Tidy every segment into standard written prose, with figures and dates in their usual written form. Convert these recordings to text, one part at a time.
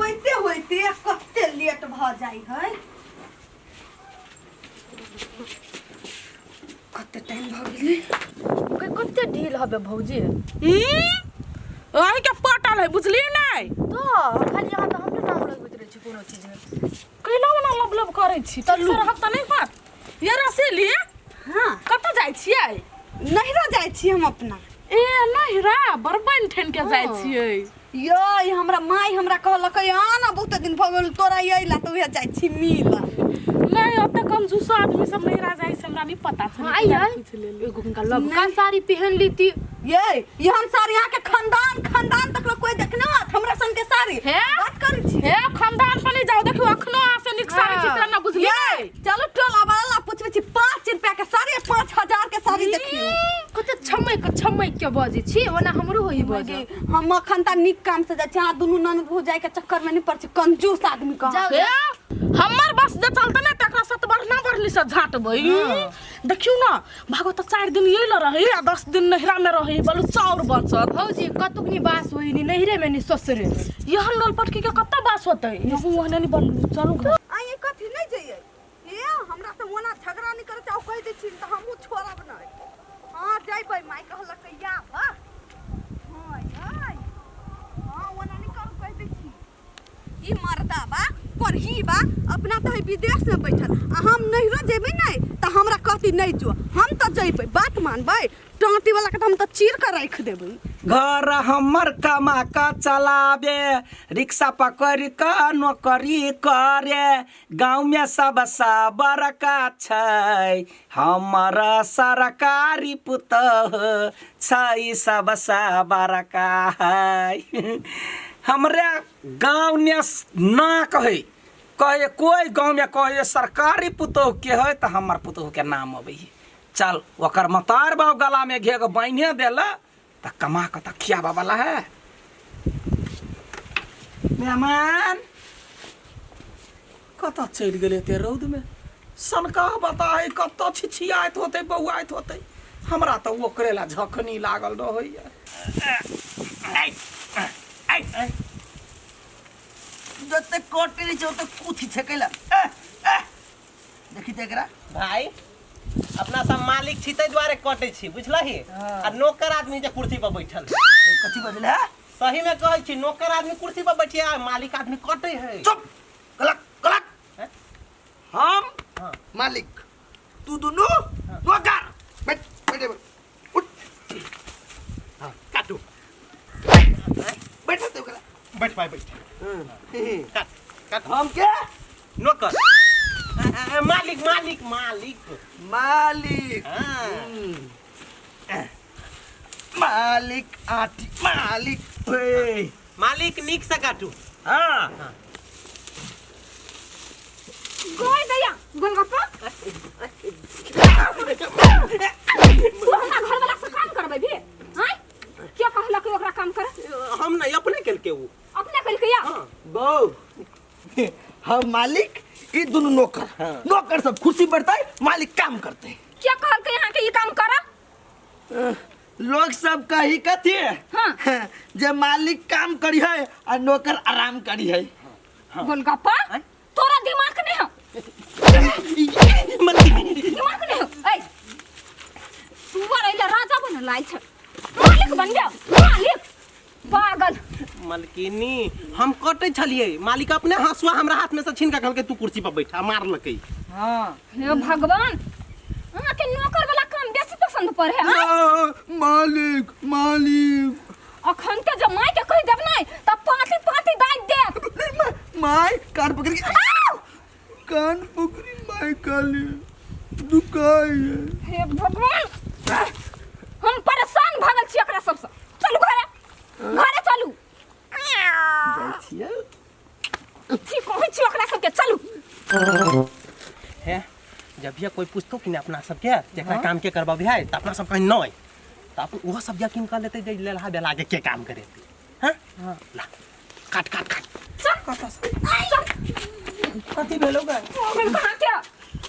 होते होते कते लेट भ जाई है। कते टाइम भ गेलै कते ढील हबे भौजी। अहि के पटल है बुझली नहीं तो खाली यहाँ तो हमरे नाम लगबैत रहै छी कोनो चीज में कैला ना मतलब करै छी त रहत त नहीं बात ये रसीली। हां कत जाय छियै? नहिरा जाय छी हम अपना। ए नहिरा बरबन ठन के जाय छियै। ये हमरा माई हमरा कहलकै आना बहुत दिन भ गेल तोरा अइला त उहे जाय छी मिल। नहीं अब तक कंजूस आदमी सब नहिरा जाय से हमरा नहीं पता छ। आई एगो का लबका साड़ी पहन ली थी। ये हम साड़ी यहाँ के खानदान तक कोई देखना हमरा संग के साड़ी बात करै छी। हे खानदान पर नहीं जाओ देखो अखनो आसे निक साड़ी चित्र ना बुझली। चलो टोला वाला पूछबे छी 5 रुपया के साड़ी 5000 के साड़ी देखियो। कते छमई के बजे छी ओना हमरो होई बजे। हम अखन त निक काम से जाय छी आ दुनु ननद हो जाय के चक्कर में नहीं पड़ छी कंजूस आदमी का। हमर बस जे चलते ना तकरा सत बढ़ना बढ़ली से झाटबै। देखियो ना भागो त 4 दिन येला रहे आ 10 दिन नहिरा में रहे बोलू चाउर बचत। भौजी कतुकनी बास होई नी नहिरे में नी ससुरे में। यहन लोल पटकी के कत्ता बास होतै। हम वहने नहीं बन चलू आई कथि नहीं जइए ए हमरा से मोना झगड़ा नहीं करे चाउ कह दे छी त हमहु छोड़ब नहीं। हां जइबै माई कहलकै या बा हां हां हां ओना नहीं कर कह दे छी। ई मर्दा बा परही बा अपना त विदेश में बैठल आ हम नहिरो जेबै नहीं त हमरा कहती नहीं जो हम त जइबै बात मानबै टांटी वाला के त हम त चीर के रख देबै। घर हमर कमा का चलावे रिक्शा पकड़ का नौकरी करे गाँव में सब बड़का छै हमर सरकारी पुतह छै सब बड़का है। हमरे गाँव में ना कहे कोई गाँव में कहे सरकारी पुतह के है तो हमर पुतह के नाम अबै। चल ओकर मतार बाव गला में घेग बाइने देला त कमा के त खियाबा वाला है। मेहमान कत चल गेले ते रौद में सनका बताए कत छिछियात होते बौआत होते हमरा त ओकरे ला झखनी लागल रहैया। जते कोटी छ त कुथि छकेला देखि तेकरा भाई अपना सब मालिक छी तै द्वारे कटै छी बुझलही। आ नौकर आदमी जे कुर्सी पर बैठल कथि बजले है सही में कहै छी नौकर आदमी कुर्सी पर बैठिया मालिक आदमी कटै है। चुप गलत गलत हम मालिक तू दुनु नौकर बैठ बैठ उठ हां काटू बैठ दे करा बैठ भाई बैठ काट हम के नौकर मालिक मालिक मालिक मालिक मालिक आटी मालिक मालिक निक से काटू। हां गोई दैया गोलगप्पा तू हमरा घर वाला से काम करबै भी हैं क्या कहला कि ओकरा काम करे हम नहीं अपने केल के ऊ अपने कल के या बो हम मालिक ई दुनु नौकर नौकर सब खुशी बढ़ता है मालिक काम करते हैं। क्या कहल के यहाँ के ये काम करा लोग सब कही कथी हाँ। जे मालिक काम करी है और नौकर आराम करी है। गोलगप्पा तोरा दिमाग नहीं हो दिमाग नहीं हो ए तू वाला राजा बन लाई छ मालिक बन जा मालिक पागल मलकिनी हम कटै छलिए मालिक अपने हंसुआ हमरा हाथ में से छीन के कहलकै तू कुर्सी पर बैठा मार लकै। हां हे भगवान हमरा के नौकर वाला काम बेसी पसंद पड़े है। मालिक मालिक अखन के जब माई के कह देब नहीं तब पाती दाइ दे माई कान पकड़ के कान पकड़ी माई काले दुखाई हे भगवान हम परेशान भागल छी एकरा सबसे चलू घरे चलू जाय छियै ठीक कहै छी एकरा सबके चलू है जब ये कोई पूछतो कि अपना सब के जेकरा काम के करबाबी है त अपना सब कहीं नहीं त अपन वो सब यकीन कर लेते जे लेला बेला के काम करे हां ला काट काट काट कथी भेलो गै कहां के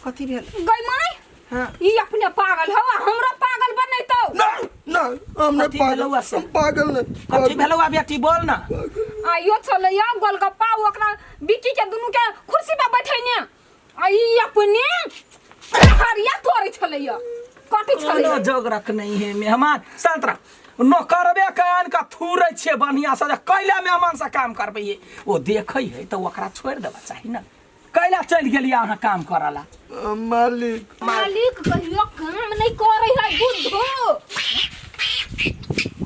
कथी भेल गई माई हां ई अपने पागल हो हमरा पागल बनैतो नहीं नहीं हमने पागल नहीं कथी भेलो बेटी बोल ना आइयो चले या गोलगप्पा ओकरा बिक्की के दुनू के कुर्सी पर बैठेने आई अपने हरिया तोड़े छलैया काटे हेलो छलैया जोग रख नहीं है मेहमान संतरा नौकरबे कान का थूरे छे बढ़िया से कैला मेहमान से काम करबे वो देखे है तो ओकरा छोड़ देबा चाही ना कैला चल गेलिया अहाँ काम करला मालिक मालिक कहियो काम नहीं करे है बुद्धो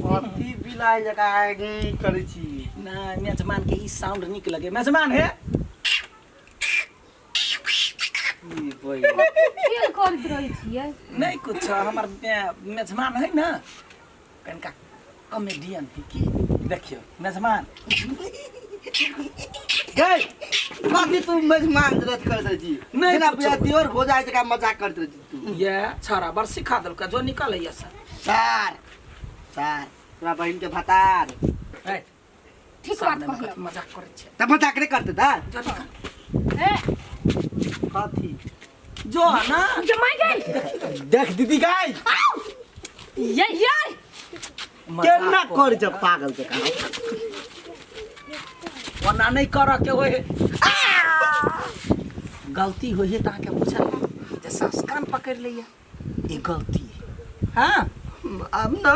कथी बिलाइ जका करै छी ना मेजमान के ई साउंड निक लगे मेजमान है ई बोय खेल करत रहै छियै नहीं कुछ हमार मेजमान है ना कनका कॉमेडियन है की देखियो मेजमान गए कथी तू मेजमान रत कर दे छी नहीं ना कुछो। बुझा दियोर हो जाए जका मजाक करत रह छी तू ये छाड़ा बार सिखा दल का जो निकल है सर सर सर तोरा बहिन के भतार ए ठीक बात कहलो मजाक करे छे त मजाक नहीं करते दा जो निकल ए कथी जो ना जमाई गई देख दीदी गाय ये केना कर छ पागल जका वना नहीं कर के होए गलती होई है ताके पूछल जे सास कान पकड़ लिया ये गलती है हां अब ना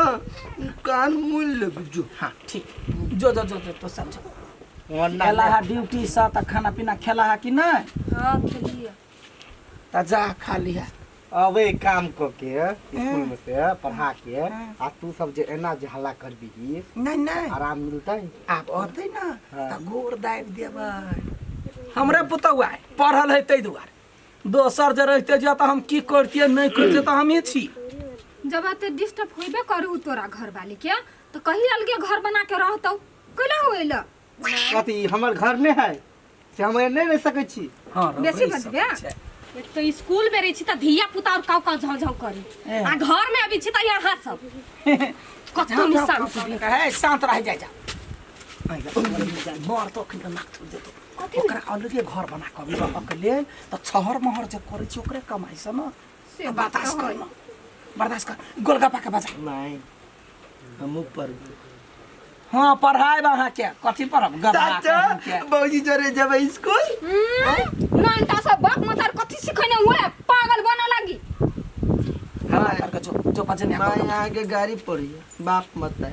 कान मूल लग जो हाँ ठीक जो जो जो जो तो समझो वरना खेला है ड्यूटी सा त खाना पीना खेला है कि नहीं हां खेलिए त जा खा लिया अब एक काम क के स्कूल में से पढ़ा के आ तू सब जे एना जे हल्ला करबी नहीं नहीं आराम मिलतै आप अतै ना हाँ। त गोर दाब देबै हमरे पुतौआ पढ़ल है तै दुआरे दोसर जे रहते जे त हम की करतिए नहीं करतिए त हमें छी जब ते डिस्टर्ब होइबे करू तोरा घर वाले के तो कहीं अलगे घर बना के रहतौ कैला होइला कथी हमर घर में है से हम नहीं रह सकै छी हां बेसी बजबे एक तो स्कूल में रही छी त धिया पुता और काउ काउ झाउ झाउ करी आ घर में अभी छी त यहाँ सब कतो निशान है शांत रह जा जा मर तो खन नाक थुर देतो ओकरा अलगे घर बना के रहब के लेल त छहर महर जे करे छी ओकरे कमाई से न से बर्दाश्त कर न बर्दाश्त कर गोलगप्पा के बजा नहीं हम ऊपर हां पढ़ाई वहां के कथि पढ़ब गधा के बौजी जरे जब स्कूल नंटा सब बाप मतार कथि सिखने हुए पागल बना लागी हां करके जो बजने मैं यहाँ के गाड़ी पड़ी है बाप मत है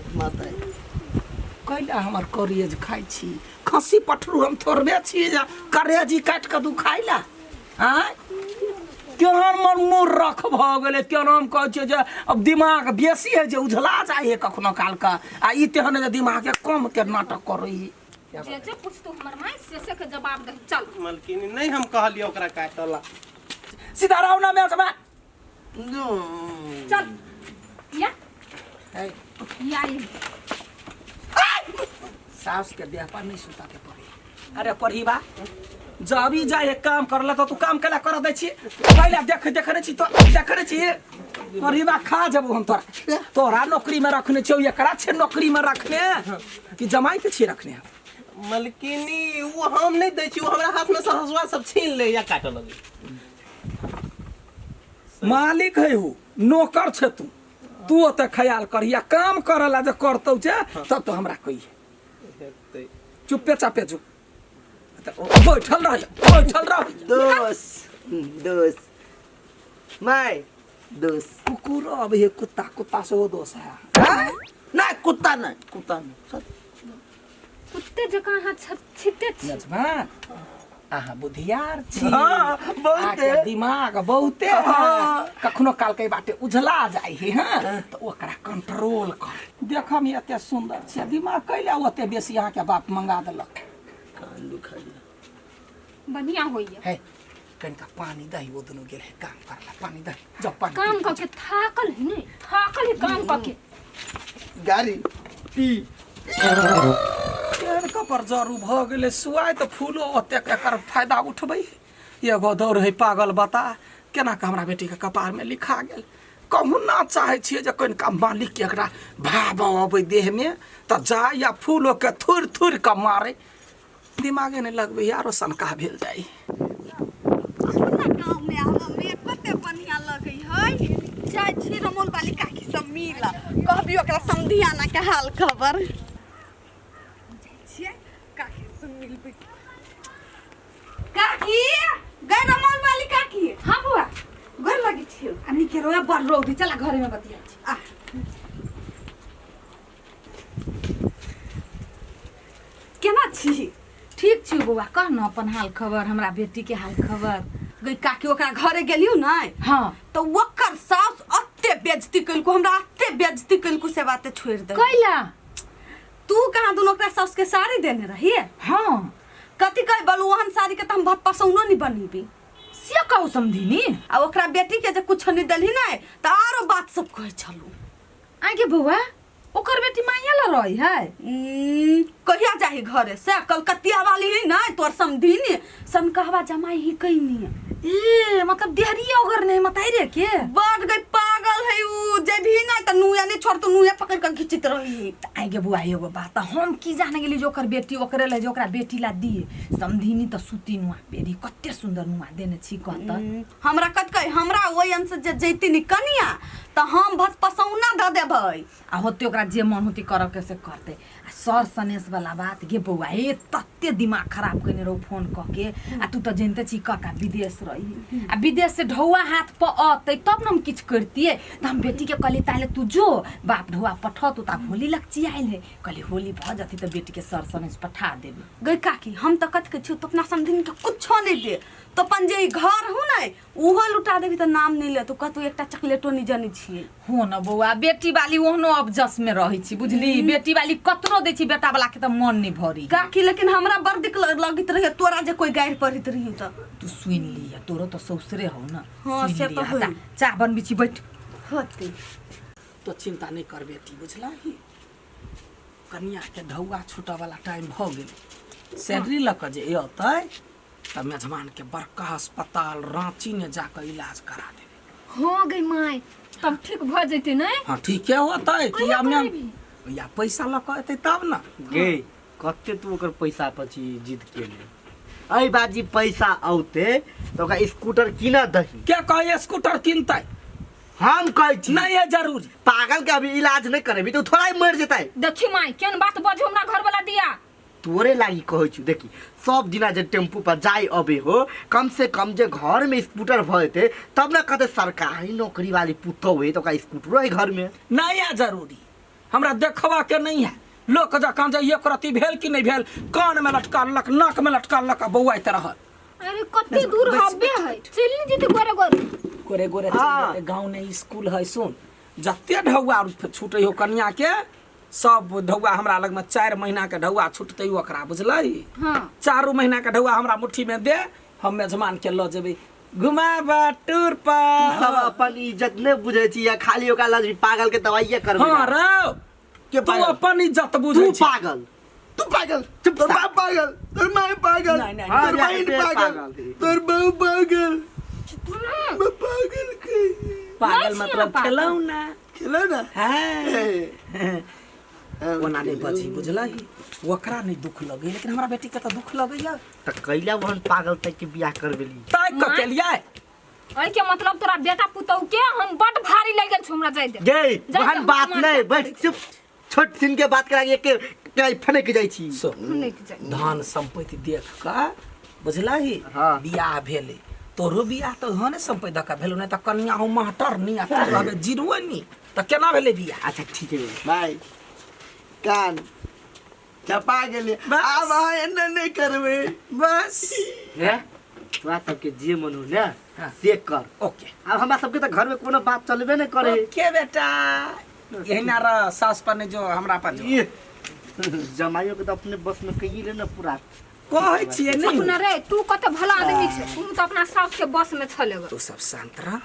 कैला हमर करेज खाइ छी खसी पठरू हम थोड़बे छी जे करेजी काट के दू खाइला हां केहन मन मुर रख भ गेले केहन हम कहै छै जे अब दिमाग बेसी है जे उझला जाए कखनो काल का आ ई तेहन जे दिमाग के कम के नाटक करई जे पूछ तू हमर माई से के जवाब दे चल मलकिनी नहीं हम कहलिए ओकरा काटला सीधा रहो ना मैं समय चल या है या सास के देह पर नहीं सुता के पड़ी अरे पढ़ी बा जब ही जाए काम करला तो तू काम केला कर दै छी पहले देखने छी तो देखने छी पढ़ी बा खा जब हम तोरा नौकरी में रखने छी एकरा छे नौकरी में रखने कि जमाई के छी रखने मलकिनी वो हम नहीं दै छी वो हमरा हाथ में से हसुआ सब छीन ले या काट लगे मालिक है हु नौकर छे तू ओते ख्याल करिया काम करला जे करतौ छे तब तो हमरा कहिए चुपे चापे जो बैठल रह दोस्त मैं दोस्त कुकुर अब ये कुत्ता से वो दोस्त है नहीं कुत्ता नहीं कुत्ते जका हाथ छिते छी मेजबान आहा बुधियार छी हाँ, बहुते। आके दिमाग बहुते है कखनो काल के बाटे उझला जाय है हां तो ओकरा कंट्रोल कर देखम ये एते सुंदर छै दिमाग कैला ओते बेसी यहाँ के बाप मंगा देलक कान दुखा बढ़िया होइए है कनिका पानी दही वो दोनों गेल है काम करला पानी दही जब पानी काम करके थाकल है नहीं थाकल है काम करके गाड़ी पी केर कपर जरू भ गेले सुआय त फूलो ओते एकर फायदा उठबै एगो दौड़ है पागल बता केना के हमरा बेटी के कपार में लिखा गेल कहूँ ना चाहे छियै जे कनिका मालिक के एकरा भाव अबै देह में त जा या फूलो के थुर थुर के मारे दिमागे नहीं लगबै यारो सनका भेल जाई गाँव में हमें कते बढ़िया लगे है जाय छी रमोल वाली काकी सब मिल कहबी ओकरा समधियाना के हाल खबर जाय छियै काकी से मिलबे। काकी गए रमल वाली काकी। हाँ बुआ घर लगी छियो। अन्नी के रोया बड़ रौदी चला घरे में बतिया छी। आ केना छी? ठीक छी बुआ कह न अपन हाल खबर हमरा बेटी के हाल खबर। गई काकी ओकरा घरे गेलियो ना हाँ तो ओकर सास अत्ते बेइज्जती कइलको, हमरा अत्ते बेइज्जती कइलको से बाते छोड़ दे। कैला तू कहाँ दुनो ओकरा सास के साड़ी देने रही? हाँ कथी कह बोलू ओहन साड़ी के त हम भत पसौनो नहीं बनीबी। से कहू समझिनी आ ओकरा बेटी के जे कुछ नहीं देली ना त आरो बात सब कहे छलू। आगे बुआ ओकर बेटी माइया ला रही है। कहिया जाही घरे से? कलकतिया वाली ही ना तोर समधीनी सन कहवा जमाई ही कइनी। ए मतलब देहरिया ओगर नहीं मताई रे के बड़ गई पागल है उ, जे भी ना त नुया नहीं छोड़ तो नुया पकड़ कर खींचत रही। आगे बुआ एगो बात हम की जाने गेली जो ओकर बेटी ओकरे ले जो ओकरा बेटी ला दिए समधिनी त सुती नुआ बेरी कत्ते सुंदर नुआ देने छी कहत। हमरा कत कह हमरा ओइ अंश जे जैती नि कनिया त हम भत पसौना द देबै। आ होते ओकरा जे मन होती कर के से करते। आ सर सनेस वाला बात गे बउआ ए तत्ते दिमाग खराब कने रहो फोन क के। आ तू त जानते छी काका विदेश रही आ विदेश से ढौआ हाथ प आते तब न हम किछ करतिए। त हम बेटी के कहली ताले तू जो बाप ढौआ पठा तू ता होली लग आइल है कहली होली भ जती त बेटी के सर सनेस पठा देबे। गई काकी हम त कत के छु तो अपना समधिनी के कुछ नहीं दे तो अपन जे घर हो ना उहो लुटा देबी त नाम नहीं ले तो कतु एकटा चॉकलेटो नहीं जानी छी। हो न बउआ बेटी वाली ओहनो अब जस में रही छी बुझली। बेटी वाली कतरो दे छी बेटा वाला के त मन नहीं भरी। काकी लेकिन हमरा बड़ दिक लगित रही तोरा जे कोई गायर पढ़ित रही त तू सुन लिया तोरो तो ससुरे हो न। हाँ, से तो होई। चाह बन बिची बैठ होती। तो चिंता नहीं कर बेटी बुझला ही कन्या के ढौआ छूटा वाला टाइम भ गेल। सैलरी लक जे अतै त मेजबान के बड़का अस्पताल रांची ने जाकर इलाज करा देबे। हो गई माय तब ठीक भ जैते नै। हाँ ठीक है होतै कि हम या पैसा लक एतै तब ना। गे कत्ते तू ओकर पैसा पछि जिद केले। अई बाजी पैसा औते तो ओकरा स्कूटर किना दही। क्या कहे स्कूटर किनतै? हम कहै छी नहीं है जरूरी। पागल के अभी इलाज नहीं करेबी तो थोड़ा ही मर जेतै। देखी माय केन बात बज हमरा घर वाला दिया तोरे लागी कहै छी देखी सब दिना जे टेम्पू पर जाय अबे हो कम से कम जे घर में स्कूटर भएते तब ना कहते सरकारी नौकरी वाली पुतो हुए तो का स्कूटर है घर में। नहीं है जरूरी हमरा देखवा के नहीं है। लोक जकां जे एक रति भेल कि नहीं भेल कान में लटकालक नाक में लटकालक बउआ तरह। अरे कत्ते दूर हबे है चलनी जते गोरे गोरे गोरे गोरे हाँ। चल गाँव ने स्कूल है सुन जते ढौआ छूटे हो कन्या के सब ढौआ हमरा लग में 4 महीना के ढौआ छूटते ओकरा बुझलही। हां 4 महीना के ढौआ हमरा मुट्ठी में दे हम मेजमान के ल जेबे घुमाबा टूर पर। सब अपन इज्जत नहीं बुझे छी या खाली ओकरा लग पागल के दवाइये करबे। हां रो के तू पागल? अपन इज्जत तू बुझै छी। पागल तू पागल चुप तोर बाप पागल तोर मां पागल नहीं, नहीं, तोर नहीं, बहन पागल तोर बहू पागल मैं पागल के पागल मतलब खिलौना खेलो ना। हां ओना नहीं बजी बुझलही ओकरा नहीं दुख लगे लेकिन हमरा बेटी के तो दुख लगे या त कैला वहन पागल तक के बियाह करबेली। तय क के लिए ओइ के मतलब तोरा बेटा पुतौ के हम बड भारी लग गेल हमरा जाय दे। गे वहन बात नहीं बैठ चुप छोट सिन के बात करा के के फने के जाई छी। सो धान संपत्ति देख का बुझलही हाँ। बियाह भेले तोरो बियाह तो हने संपत्ति दका भेलो नहीं त कन्या हो महटर नहीं आ तू रहबे जीरुनी त केना भेले बियाह। अच्छा ठीक है भाई कान चपा गेले बस। अब एने नहीं करबे बस है तोरा सबके जे मन हो ना हाँ। से कर। ओके अब हमरा सबके त घर में कोनो बात चलबे नहीं करे। ओके बेटा यही ना र सास पर ने जो हमरा पर जो ये जमाइयो के त अपने बस में कइले ना पूरा कहै छिए नहीं अपना रे तू कते भला आदमी छे तू तो अपना सास के बस में छलेगा। तू सब शांत रह।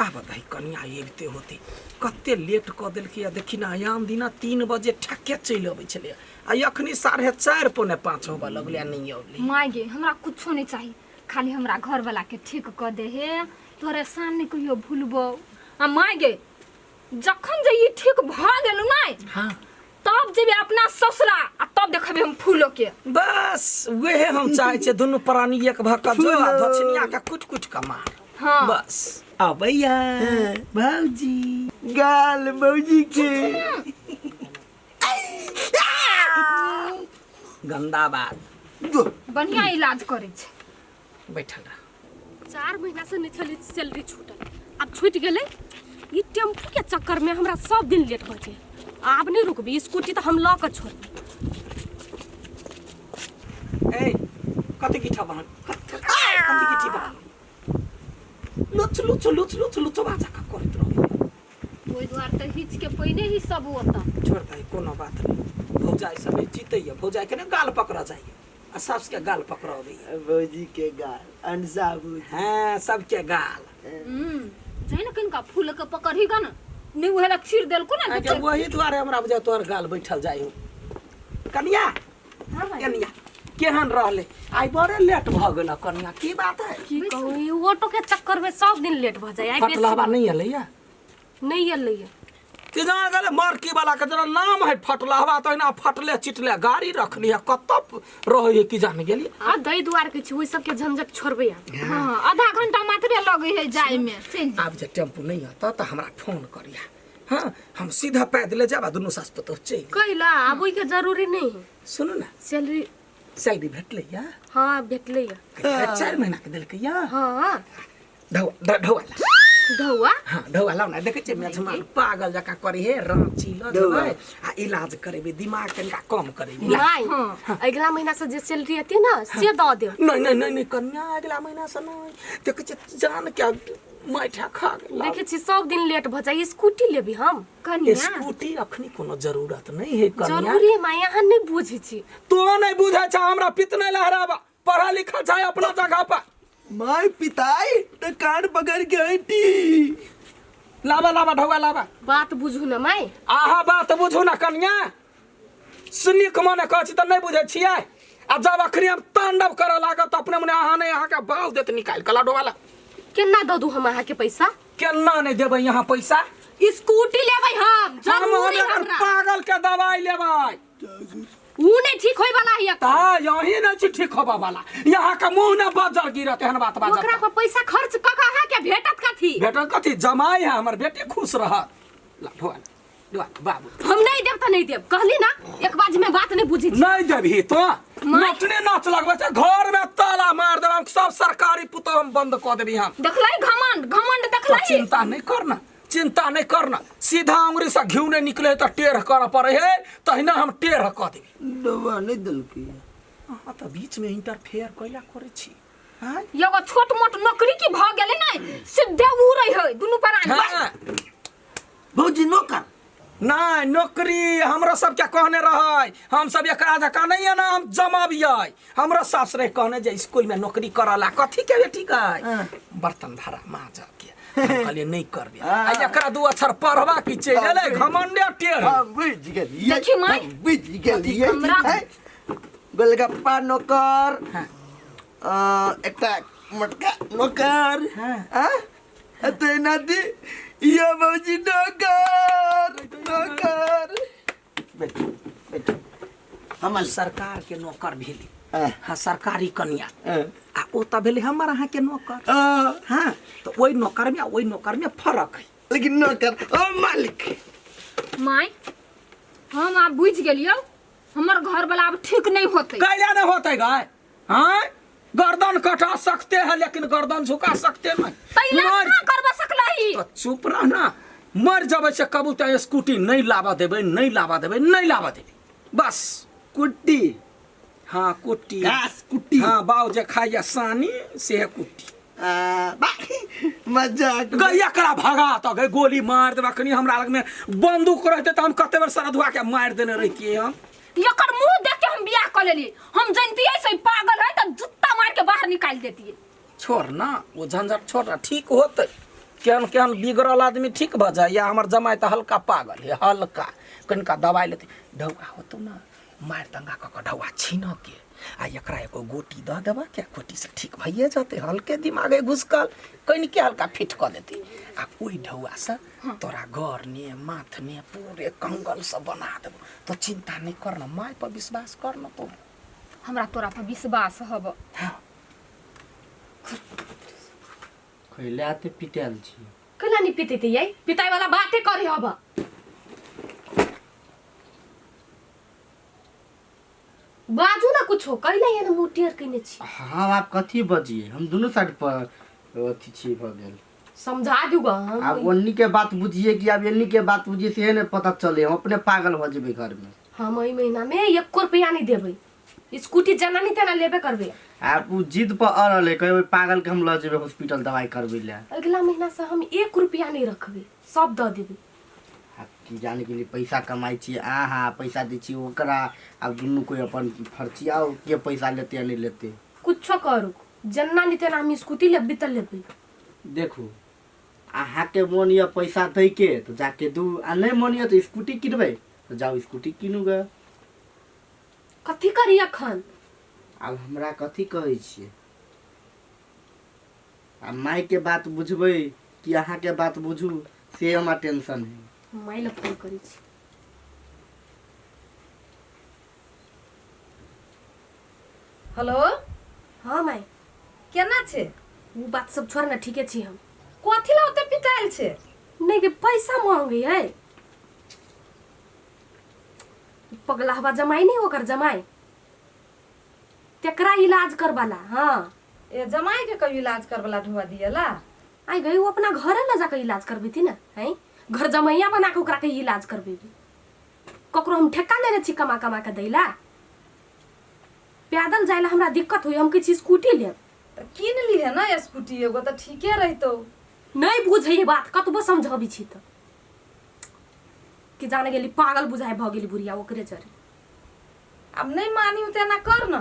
आब दही कन्या एबते होती कते लेट क देल कि देखी ना आयाम दिना 3 बजे ठक्के चल अबै छले आ अखनी 4:30 पौने 5 होबा लगले नहीं अबले। माय गे हमरा कुछो नहीं चाहिए खाली हमरा घर वाला के ठीक क दे हे तोरे सामने कहियो भूलबो। आ माय गे जखन जे ई ठीक भ गेलु नै हां तब जेबे अपना ससुरा आ तब देखबे हम फूलो के। बस वेहे हम चाहे छे दुनु प्राणी एक भक जो दक्षिणिया के कुछ का मार। हां बस आ भैया भौजी गाल मौजी के गंदा बात। बढ़िया इलाज करे छै। बैठल रह। 4 महीना से नहीं चली सैलरी छूटल, अब छूट गेलै। ये टेम्पू के चक्कर में हमरा सब दिन लेट हो जाए। आब नहीं रुकबी, स्कूटी तो हम ला के छोड़बी। ए कति गिठा बहन कति गिठी बहन लुच बाजा का करत रहो। ओइ दुआर त हिच के पहिने ही सब होता। छोड़ दे, कोनो बात नहीं। भौजाई सब जीतैया, भौजाई के ने गाल पकड़ा जाइए आ सास के गाल पकड़ा दैया। भौजी के गाल अनसाबु। हाँ सबके गाल। जाई न किनका फूल के पकड़ी गन नहीं उहेला चीर देल को ना। आगे वही द्वारे हमरा बुझा तोहर गाल बैठल जाइ हो। कनिया हां भाई कनिया केहन रहले? आई बड़े लेट भ गेल कनिया, की बात है? की कहूँ, ये ऑटो के चक्कर में सब दिन लेट हो जाए। फटलहबा नहीं एलैया? नहीं एलै। कि जान गेले मार्की वाला के जना नाम है फटलहबा, तो ना फटले चिटले गाड़ी रखनी है कतप रहे कि जान गेली। आ दई दुआर के छी, ओइ सब के झंझट छोड़बे। हां आधा घंटा मात्र लगे है जाय में। अब जे टेम्पू नहीं आता तो हमरा फोन करिया। हाँ हम सीधा पैदल जाबा, दुनू सास तो चल। कैला अब ओइ के जरूरी नहीं है। सुनो ना, सैलरी भेटलैया? हाँ भेटलै। 4 महीना के देलकैया? हाँ ढौआ ढौआ। हाँ ढौआ लाउ ना, देखे छे मेजमान पागल जका करी हे, रांची ल जबै आ इलाज करेबे, दिमाग तनिका कम करेबे। नहीं अगला महीना से जे सैलरी आती है ना से दे दे। नहीं कन्या अगला महीना से नहीं। देखे छे जान क्या मैठा खा गेल। देखे छी सब दिन लेट भ जाई। स्कूटी लेबी हम कन्या। स्कूटी अखनी कोनो जरूरत नहीं है कन्या। जरूरी है मां, यहाँ नहीं बुझी छी। तो नहीं बुझे छ, हमरा पितने लहराबा, पढ़ा लिखा छै अपना जगह पर। माय पिताई तो कान पकड़ के हटी। लाबा ढौआ लाबा। बात बुझू ना माय। आहा बात बुझू ना कन्या। सुनिक मने कहै छी त नहीं बुझे छियै। आ जब अखनी हम तांडव करे लागत अपने मने अहाँ नहीं, अहाँ के बाल देत निकाल कला डोवाला। केना दो दू हम अहाँ के पैसा? केना नहीं देबै यहाँ पैसा? स्कूटी लेबै हम जरूरी हमरा। पागल के दवाई लेबै। ऊ नहीं ठीक होय वाला है। ता यही नहीं छी ठीक होबा वाला। यहाँ का मुंह ना बजर गिरत एहन बात बाजत। ओकरा पर पैसा खर्च क के अहाँ के भेटत कथी? बेटा कथी जमाई है, हमर बेटी खुश रहत। ला ढोआ बाबू हम नहीं देब त नहीं देब, कहली ना एक बाजी में बात नहीं बुझी छी। नहीं देबही तो नचने नाच लगबै छै, घर में ताला मार देब हम, सब सरकारी पुतो हम बंद क देबी हम। देखलै घमंड तो देखलै। चिंता नहीं करना। सीधा अंगुरी से घिउ नहीं निकले तो टेढ़ कर पड़े है, तहिना हम टेढ़ क देबी। दवा नहीं दलकी। अहाँ तो बीच में इंटरफेयर कैला करे छी। हां एगो छोट मोट नौकरी की भ गेलै नै, सीधे उड़ै है दुनू परान। हाँ। भौजी नौकर नहीं नौकरी हमरा सब क्या कहने रहे, हम सब एकरा जका नहीं है ना, हम जमाबियै। हमरा सास रे कहने जे स्कूल में नौकरी करला, कथी के बेटी का बर्तन भरा माजा के। हम कहलिए नहीं करबे। आ एकरा 2 अक्षर पढ़वा की चल एले, घमंडे टेढ़। बुझ गेलिए। देखी माय बुझ गेलिए। गोलगप्पा नौकर। एकटा मटका नौकर। हां ते नाती ये भौजी नौकर। बैठ हम सरकार के नौकर भेली। हाँ सरकारी कन्या। आ ओ त भेले हमर अहाँ के नौकर। हाँ तो ओई नौकर में फर्क है। लेकिन नौकर ओ मालिक। माय हम आप बुझ गेलियो, हमर घर वाला अब ठीक नहीं होते। कैला नहीं होते गाय? हाँ गर्दन कटा सकते हैं लेकिन गर्दन झुका सकते नहीं। तैला ना करबा सकलही। तो चुप रहना, मर जब से कबू तो स्कूटी नहीं लावा देबे, नहीं लावा देबे बस। कुट्टी। हाँ कुट्टी। घास कुट्टी। हाँ बाऊ जे खाइया सानी से है कुट्टी। मजाक गैया करा भगा तो गए गोली मार देबा। कनी हमरा लग में बंदूक रहते तो हम कते बार सरधुआ के मार देने रहिए हम। एकर मुंह देख के हम बियाह कर लेली। हम जानतिए से पागल है त जूता मार के बाहर निकाल देती। छोड़ ना वो झंझट, छोड़ ना, ठीक होते। केहन बिगड़ल आदमी ठीक भ जाए, या हमर जमाई तो हल्का पागल है, हल्का कनिका दवाई लेते। ढौआ होतो ना, मार दंगा क ढौआ छीन के आ एकरा एगो गोटी द देबा के, गोटी से ठीक भइए जाते। हल्के दिमागे घुसकल कनि के हल्का फिट क देती। आ ओई ढौआ से तोरा घर ने माथ ने पूरे कंगल से बना देबो। तो चिंता नहीं करना, माय पर विश्वास करना। तो हमरा तोरा पर विश्वास हब। हाँ खैले आते पिटाल छी। कैला नहीं पीते यही पिताई वाला बातें करी हब। बात कुछ हो कैले यहाँ मुँह टेढ़ कइने छी हाँ आप कथी बजिए हम दोनों साइड पर अथी छी भ गेल समझा दूगा हम आप ओन्नी के बात बुझिए कि आप एन्नी के बात बुझिए से नहीं पता चले हम अपने पागल हो जेबे घर में। हम एहि महीना में 1 रुपया नहीं देबै स्कूटी जना नहीं तेना लेबे करबे आप उ जिद पर अड़ल है कहे पागल के हम ल जेबे हॉस्पिटल दवाई करबे ले। अगला महीना से हम 1 रुपया नहीं रखबे सब द देबे। आप की जाने के लिए पैसा कमाई छी आहा पैसा दै छी ओकरा अब दुनू कोई अपन फर्चियाओ के पैसा लेते या नहीं लेते कुछो करू जन्ना नहीं तेना हम स्कूटी लेबे त लेबे। देखू अहाँ के मन या पैसा दे के तो जाके दू आ नहीं मन या तो स्कूटी किनबे तो जाओ स्कूटी किनूगा। कथी करी अखन अब हमरा कथी कहै छियै आ माई के बात बुझबै कि अहाँ के बात बुझू से हमरा टेंशन है। माई ल फोन करी छी। हेलो हाँ माई केना छे वो बात सब छोड़ ना ठीके छी हम कथी ला ओते पिटाइल छे नहीं के पैसा मांगे है पगला हवा जमाई नहीं होकर जमाई तेकरा इलाज करवाला। हाँ ए जमाई के कभी इलाज करवाला ढुआ दियला आई गई वो अपना घर ला जाकर इलाज करबी थी ना है घर जमैया बना के ओकरा के इलाज करबेबी ककरो हम ठेका लेने छी कमा कमा के दैला पैदल जाइला हमरा दिक्कत हुई हम किछ स्कूटी लेब त किन ली है ना स्कूटी एगो त ठीके रहितो नहीं बुझे ये बात कतबो समझबी छी त कि जाने गेली पागल बुझाए भ गेली बुढ़िया ओकरे जरे। अब नहीं मानी तेना कर न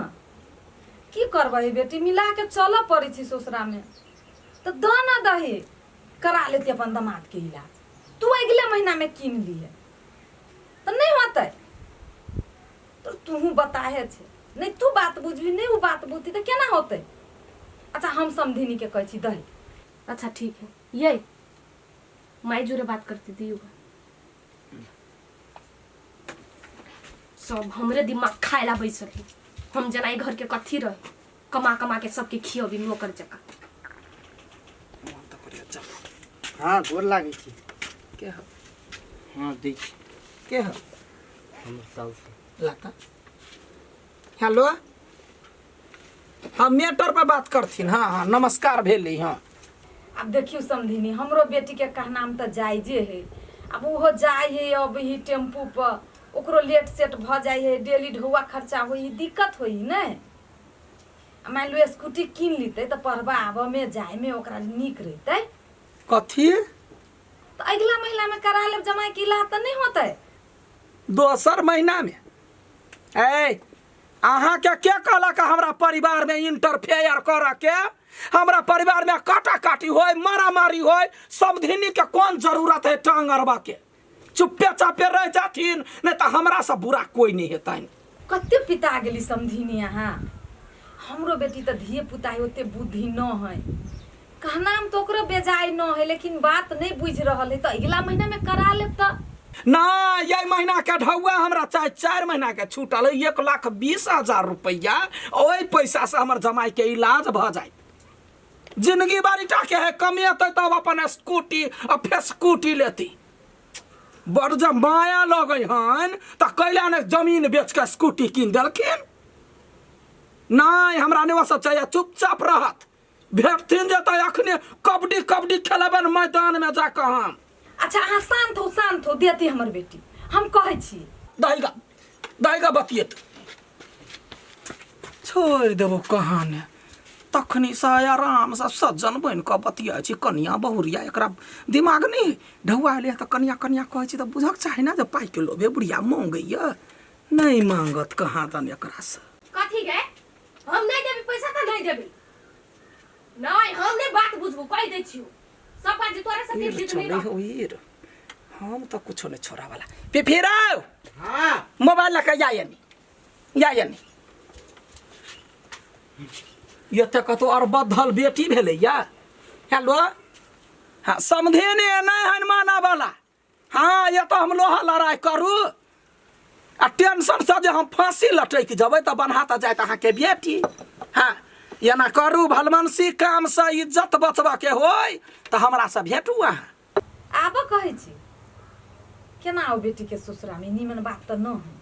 की करबै बेटी मिला के चल पड़ी छी ससुरा में तो द ना दही करा लेती अपन दामाद के इलाज तू अगले महीना में किन ली है तो नहीं होते तो तू बताए छे नहीं तू बात बुझबी नहीं वो बात बुझती तो केना होते। अच्छा हम समधिनी के कहै छी दही। अच्छा ठीक है ये माई जुरे बात करती थी सब हमरे दिमाग खाएला बैसल है हम जनाई घर के कथी रहे कमा कमा के सबके खियबी नौकर जका। हाँ गोर लागे छी के ह हाँ दै छी के ह हमर साउस लाता हेलो हाँ मेटर पे बात करथिन। हाँ हाँ नमस्कार भेली। हाँ अब देखियो समधिनी हमरो बेटी के कहनाम तो जायजे है अब वो जाए है अब ही टेम्पू पर ओकरो लेट सेट भ जाए है डेली ढौआ खर्चा होई दिक्कत होई ने मान लो स्कूटी किन लीते तो पढ़बा आबे में जाए में ओकरा नीक रहते कथी तो अगला महीना में करा लेब जमाई के इलाज तो नहीं होते दोसर महीना में। ए अहाँ के कहला का हमरा परिवार में इंटरफेयर कर के हमरा परिवार में काटा काटी होय मारा मारी होय समधिनी के कौन जरूरत है टांग अरबा के चुप्पे चापे रह जाथिन नहीं तो हमरा से बुरा कोई नहीं हेतैन। कते पिता गेली समधिनी यहाँ हमरो बेटी तो धिये पुता है ओते बुद्धि न है कहनाम तो ओकरो बेजाय न है लेकिन बात नहीं बुझ रहल है तो अगला महीना में करा लेब तो ना ये महीना के ढौआ हमरा चाहे 4 महीना के छूटल 1,20,000 रुपया ओहि पैसा से हमर जमाई के इलाज भ जाए जिंदगी बारी टाके है कमेते तब अपन स्कूटी और फेस्कूटी लेती बड़ जब माया लगे हन तो कैला ने जमीन बेच के स्कूटी किन देलखिन नहीं हमरा नहीं सब चाहिए चुपचाप रहत भेटथिन जतै अखने कबड्डी कबड्डी खेलबन मैदान में जाकर हम। अच्छा हाँ शांत हो देती हमर बेटी हम कहै छी दाइगा बतियत छोड़ देबो कहाँ ने तखनी से आराम से सज्जन बन के बतिया छी कनिया बहुरिया एकरा दिमाग नहीं ढौआ ले तो कनिया कनिया कहै छी तो बुझक चाहे ना जे पाई के लोभे बुढ़िया मांगैया नहीं मांगत कहाँ तन एकरा से कथी गे हम नहीं देबी पैसा तो नहीं देबी नहीं हम नहीं बात बुझबो कह दे छियो सब बात तोरे से ईर जिद चले नहीं हो ईर हम तो कुछ नहीं छोड़ा वाला फिराओ हाँ मोबाइल लगा यायनी ये तक तो और बद्धल बेटी भेले या हेलो हाँ समझेने नहीं हनुमाना वाला। हाँ ये तो हम लोहा लड़ाई करू आ टेंशन से जो हम फांसी लटक जब तो बनहाता जाए अहाँ के बेटी। हाँ ये ना करू भलमनसी काम से इज्जत बचबा के होय तो हमरा से भेटू अहाँ आब कहै छी केना आओ बेटी के ससुरा में नीमन बात तो न है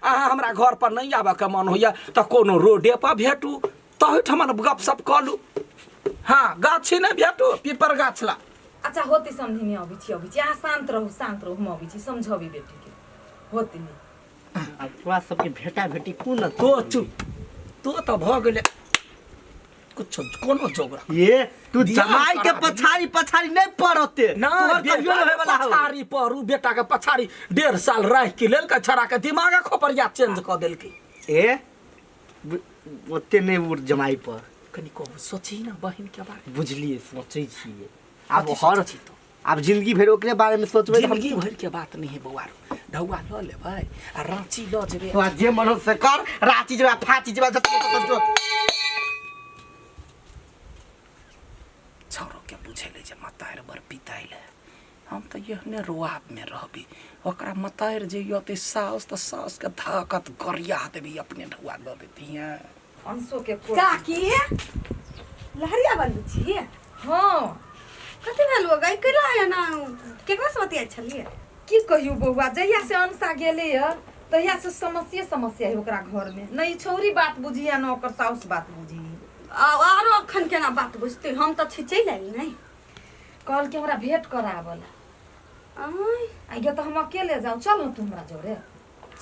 अहाँ हमरा घर पर नहीं आबे के मन होइया तो कोनो रोडे पर भेटू तही ठमन गपशप कलू। हाँ गाछी नहीं भेटू पीपर गाछ ला। अच्छा होती समझी अभी छी अहाँ शांत रहू हम अभी छी समझबी बेटी के होती नहीं। अब तोरा सबके भेटा भेटी कोन तो चुप तो भ गेले कुछ कोनो जोगरा ये तू दिया जमाई के करा पछाड़ी नहीं पड़ते ना तोहर कहियो नहीं होय वाला हो। पछाड़ी परू बेटा के पछाड़ी 1.5 साल रह के लेल के छड़ा के दिमाग खोपरिया चेंज क देल के ए ओते नहीं उड़ जमाई पर कनी को सोची ना बहन के बारे बुझलिए सोचै छिए अब कथी हर सोचै तो? अब जिंदगी भर ओकरे बारे में सोचबै त हम जिंदगी भर के बात नहीं है बउआ ढौआ ल लेबै आ रांची ल जेबै तोरा जे मन हो से कर रांची जेबा फाची जेबा जतो छोरो के बुझेले जे मतायर बर पिताइले हम तो यहने रुआब में रहबी ओकरा मतायर जे यते सास त सास के धाकत गरिया देबी अपने ढौआ द देती है। अंशो के काकी लहरिया बनबी छी। हाँ कथी भेल हो गई कला है ना केकरा से बतियाइ छलिए। की कहियो बउआ जहिया से अंसा गेले है तहिया से समस्या है ओकरा घर में नहीं छौरी बात बुझी या न ओकर साउस बात बुझी। आरो अखन केना बात बुझते हम तो छिचै लागी नहीं। कल के हमरा भेंट करावला आइगे तो हम अकेले जाऊ चल न तू हमरा जोरे।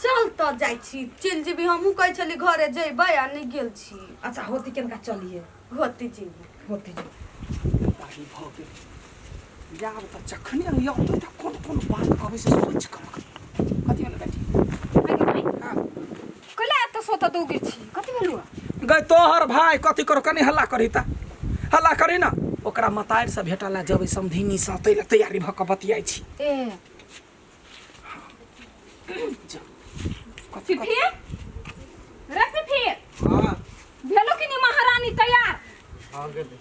चल तो जाय छी चल जेबी हमहू कहै छली घरे जेबै आ नहीं गेल छी। अच्छा होती केनका चलिए होती जेबी होती जो बारी भ गेल यार त जखने यो त कोन बात कहबै से सोच कर कथि भेल बेटी कला त सोत दोगे छी कथि भेलु गए तोहर भाई कथि करो कनी हल्ला करी ता हल्ला करी ना ओकरा मतायर से भेटला जबै समधिनी सातै ला तैयारी भ क बतियाइ छी। ए कथि फिर रे फिर हां भेलो कि नहीं महारानी तैयार हां गेले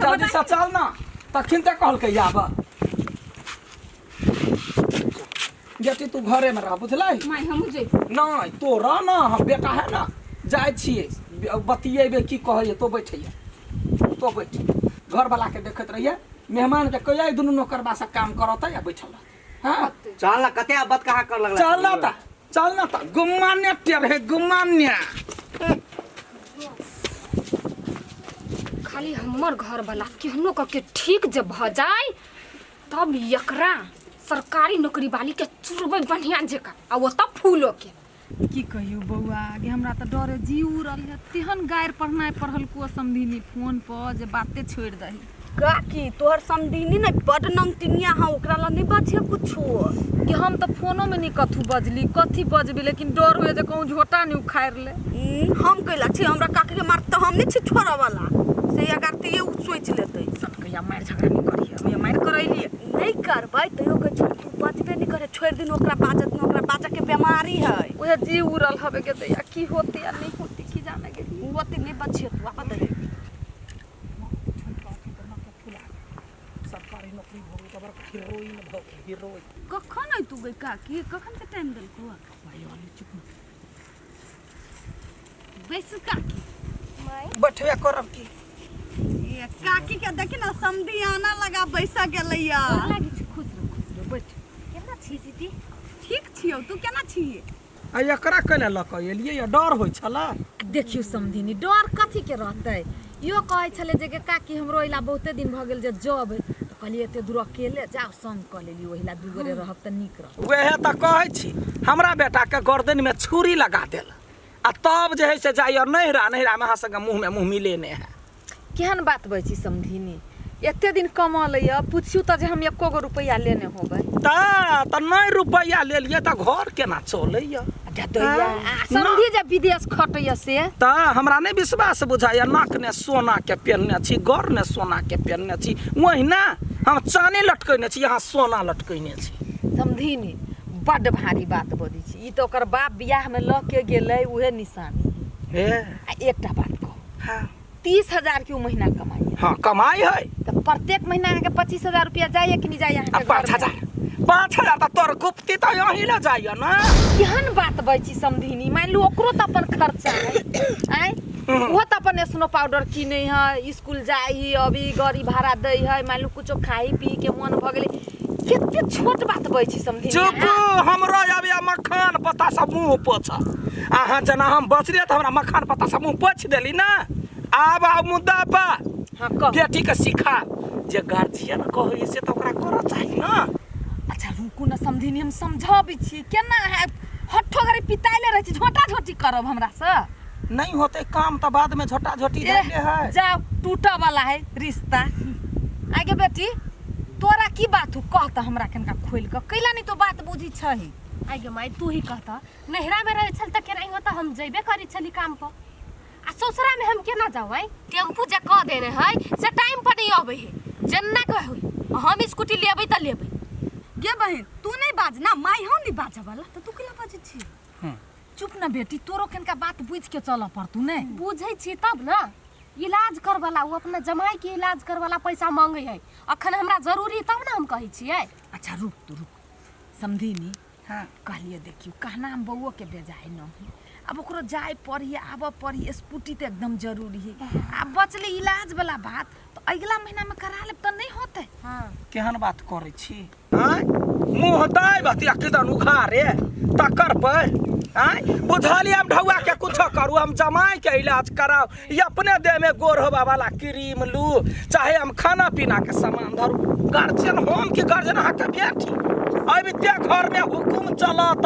जल्दी से चल ना तखिन त कहल के आबा बेटी तू घरे में रह बुझलै माय हम जे नहीं तो रह ना हम बेटा है ना जाय छिए बतियेबे की कहै तो बैठिए तो बैठ घर वाला के देखत रहिए मेहमान के कहिया दुनू नौकरबा से काम करत या बैठल। हां चल ना कते बात कहा कर लगला चल ना त गुमान्य टेर है गुमान्य खाली हमर घर वाला केहनो क के ठीक जे भ जाय तब एकरा सरकारी नौकरी वाली के चुरबै बढ़िया जेका आ वो तब फूलो के की कहियो बउआ आगे हमरा त डरे जीव उड़ल है तेहन गायर पढ़नाइ पढ़ल को समझिनी फोन पर जे बाते छोड़ दही। काकी तोहर समधिनी नहीं बड नमतिनिया हां ओकरा ला नहीं बजिए कुछो कि हम त फोनो में नहीं कथू बजली कथी बजबी लेकिन डर हुए जे कहूँ झोटा नहीं उखाड़ ले। हम कहला छी हमरा काकी के मार त हम नहीं छी छोरा वाला से अगर ते ये सोच लेतै सब कहिया मार झगड़ा नहीं करिए हम ये मार करैली नहीं करबै तैयो के छोड़ तू बजबे नहीं करे छोड़ दिन ओकरा बाजा के बीमारी है ओहे जीव उड़ल हवे के दैया की होती या नहीं होती की जाने के वो ते नहीं बचिए तू आपा दे सरकारी नौकरी भोग तबर हीरोइन भ हीरोइन कखन आई तू गई काकी कखन के टाइम देल को भाई वाली चुप बैस काकी बैठबे करब की ये काकी के देखि ना समधी आना लगा बैसा गेलैया लागी छी खुश रह बैठ केना छी दीदी ठीक छियो तू केना छी आ एकरा कैला ल क एलिए या डर होय छला। देखियो समधिनी डर कथी के रहतै यो कहै छले जे के काकी हमरो इला बहुते दिन भ गेल जे जब त कहलिए एते दूर अकेले जाओ संग क लेली ओहिला दुगरे रहब त नीक रह। वेहे त कहै छी हमरा बेटा के गर्दन में छुरी लगा देल आ तब जे है से जाइए नहिरा में अहाँ संगे मुँह में मुँह मिलेने है। केहन बात बै छी समधिनी एते दिन कमलैया पूछियो त जे हम एको गो रुपैया लेने होबै त नहीं रुपैया ले लिए त घर केना चलैया समझी जे विदेश खटैया से त हमरा नहीं विश्वास बुझाइया नाक ने सोना के पहनने छी घर ने सोना के पहनने छी वही ना हम चानी लटकैने छी यहाँ सोना लटकैने छी। समधिनी बड़ भारी बात बदी छी ई त ओकर बाप बियाह में ल के गेलै उहे निशानी हे आ एकटा बात कह हाँ 30,000 की महीना कमाई हाँ कमाई है तो प्रत्येक महीना अहाँ के 25,000 रुपया जाइए कि नहीं जाइए अहाँ के घर में? 5,000 त तोर गुप्ती त यही ले जाइए ना। केहन बात बची समधिनी मान लू ओकरो त अपन खर्चा है आय वो त अपन स्नो पाउडर किने है स्कूल जाई अभी गाड़ी भाड़ा दे है मान लू कुछो खाई पी के मन भ गेले केते छोट बात बई छी समझी चुप हमरो आबे मखान पत्ता सब मुंह पोछ अहाँ जना हम बचले त हमरा मखान पत्ता सब मुंह पोछ देली ना आब मुद्दा पर हां कह बेटी के सिखा जे गार्जियन कहै से त ओकरा करऽ चाही ना। अच्छा रुकू ना समझी हम समझाबी छी केना है हट्ठो गरी पिताइले रह छी झोटा झोटी करब हमरा से नहीं होते काम त बाद में झोटा झोटी जाइले है। जाओ टूटा वाला है रिश्ता आगे बेटी तोरा की बात हो कहता हमरा कनका खोल के कैला नहीं तो बात बुझी छही आगे माई तू ही कहता नहरा में रहे छल त केना होता हम जइबे करी छली काम पर आ ससुरा में हम केना जाऊ आई टेम्पू जे कह देने है से टाइम पर नहीं आवे है जन्ना कह होई हम स्कूटी लेबै त लेबै गे बहन तू नहीं बाज ना माई हम नहीं बाजा वाला तो तू केला बाजे छी चुप ना बेटी तोरो कनका बात बुझ के चल पड़तू ने बुझै छी तब ना इलाज करवाला वो अपना जमाई के इलाज करवाला पैसा मांगे है अखन हमरा जरूरी तब ना हम कहै छियै। अच्छा रुक तू रुक समझी नी हाँ कहलिए देखियो कहना हम बउओ के बेजाय न अब ओकरो जाय पड़ी आब पड़ी स्कूटी तो एकदम जरूरी है अब बचले इलाज वाला बात तो अगला महीना में करा लेब तो नहीं होते। हां केहन बात करे छी हां मुंह दाय बतिया किदन उघारे तकर पे हां बुझलिए हम ढौआ के कुछ करू हम जमाई के इलाज कराओ ये अपने देह में गोर होबा वाला क्रीम लू चाहे हम खाना पीना के सामान धरू गार्जियन होम के गार्जियन हां के बेटी अभी ते घर में हुकुम चलत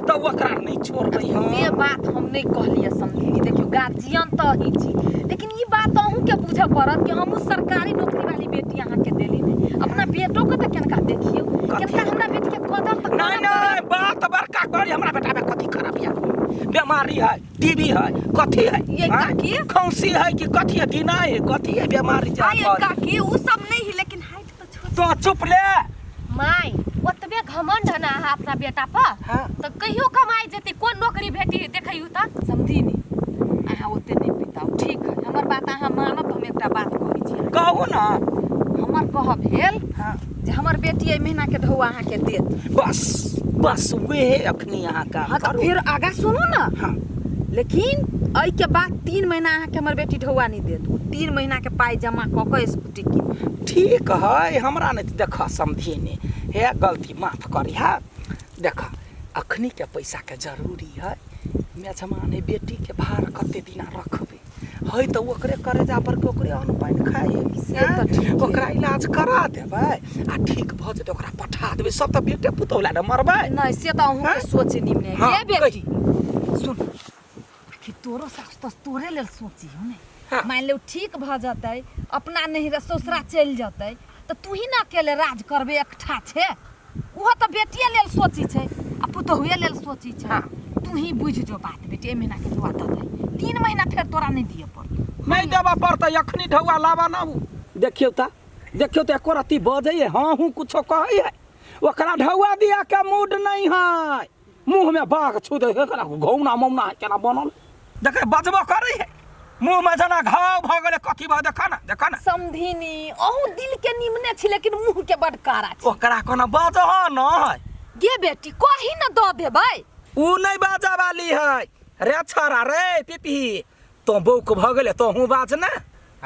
तो ओकरा नहीं छोड़बै हम ये बात हम नहीं कहलिए समझी देखियो गार्जियन तो ही छी लेकिन ये बात अहू के बुझ पड़त कि हम सरकारी नौकरी वाली बेटी यहां के देली नहीं अपना बेटो के त केनका देखियो केनका हमरा बेटी के कदम तक नहीं बात बड़का करी हमरा बेटा में कथी खराब है बीमारी है टीबी है कथी है ये काकी खांसी है कि कथी है गिनाई है कथी है बीमारी जा ये काकी उ सब नहीं है लेकिन हाइट तो छोट तो चुप ले माई ओतबे घमंड ना है अपना बेटा पर हाँ। तो कहियो कमाई जेती कोन नौकरी भेटी देखैयू त समझी नी अहाँ ओते नहीं पिताऊ ठीक है हमर बात अहाँ मानब हम एकटा बात कहै छी कहू ना हमर कह भेल हाँ जे हमर बेटी ए महीना के ढौआ अहाँ के देत बस बस वे अखनी यहाँ का हाँ तो फिर आगा सुनो ना हाँ लेकिन आई के बाद 3 महीना अहाँ के हमर बेटी ढौआ नहीं देत 3 महीना के पाई जमा क के स्कूटी की ठीक है हमरा नहीं देखा समझी ने हे गलती माफ करी हा देखा अखनी के पैसा के जरूरी है मेजमान बेटी के भार कते दिना रखबे है तो ओकरे करे जा पर ओकरे अन्न पानी खाए से तो ठीक ओकरा इलाज करा देबै आ ठीक भ जेतै ओकरा पठा देबै सब त बेटे पुतौला न मरबै नहीं से तो अहू के सोचे निमने हाँ, ये बेटी सुन कि तोरो सास तो तोरे लेल सोची हो ने हाँ। मान ले ठीक भ जतै अपना नहीं ससुरा चल जतै तो तू ही ना अकेले राज करबे एकठा छे ओहो तो बेटिए लेल सोची छै आ पुतहुए लेल सोची छै हाँ। तू ही बुझ जो बात बेटी ए महीना के दुआ दे 3 महीना फिर तोरा नहीं दिए पड़ नहीं देबा पड़तै अखनी ढौआ लाबा ना देखियो त एको रत्ती बजै है हाँ हूँ कुछो कहै है ओकरा ढौआ दिया के मूड नहीं है मुंह में बाघ छू दे एकरा घौना मौना केना बनल देखे बजबो करै है मुंह में जना घाव भ गेले कथी भ देखा ना समझीनी अहू दिल के निमने छी लेकिन मुंह के बड़ कारा छी ओकरा कोना बजह न है गे बेटी कही न द देबै ऊ नहीं बाजा वाली है रे छरा रे पिपी तो बौक भ गेले तो हूँ बाज ना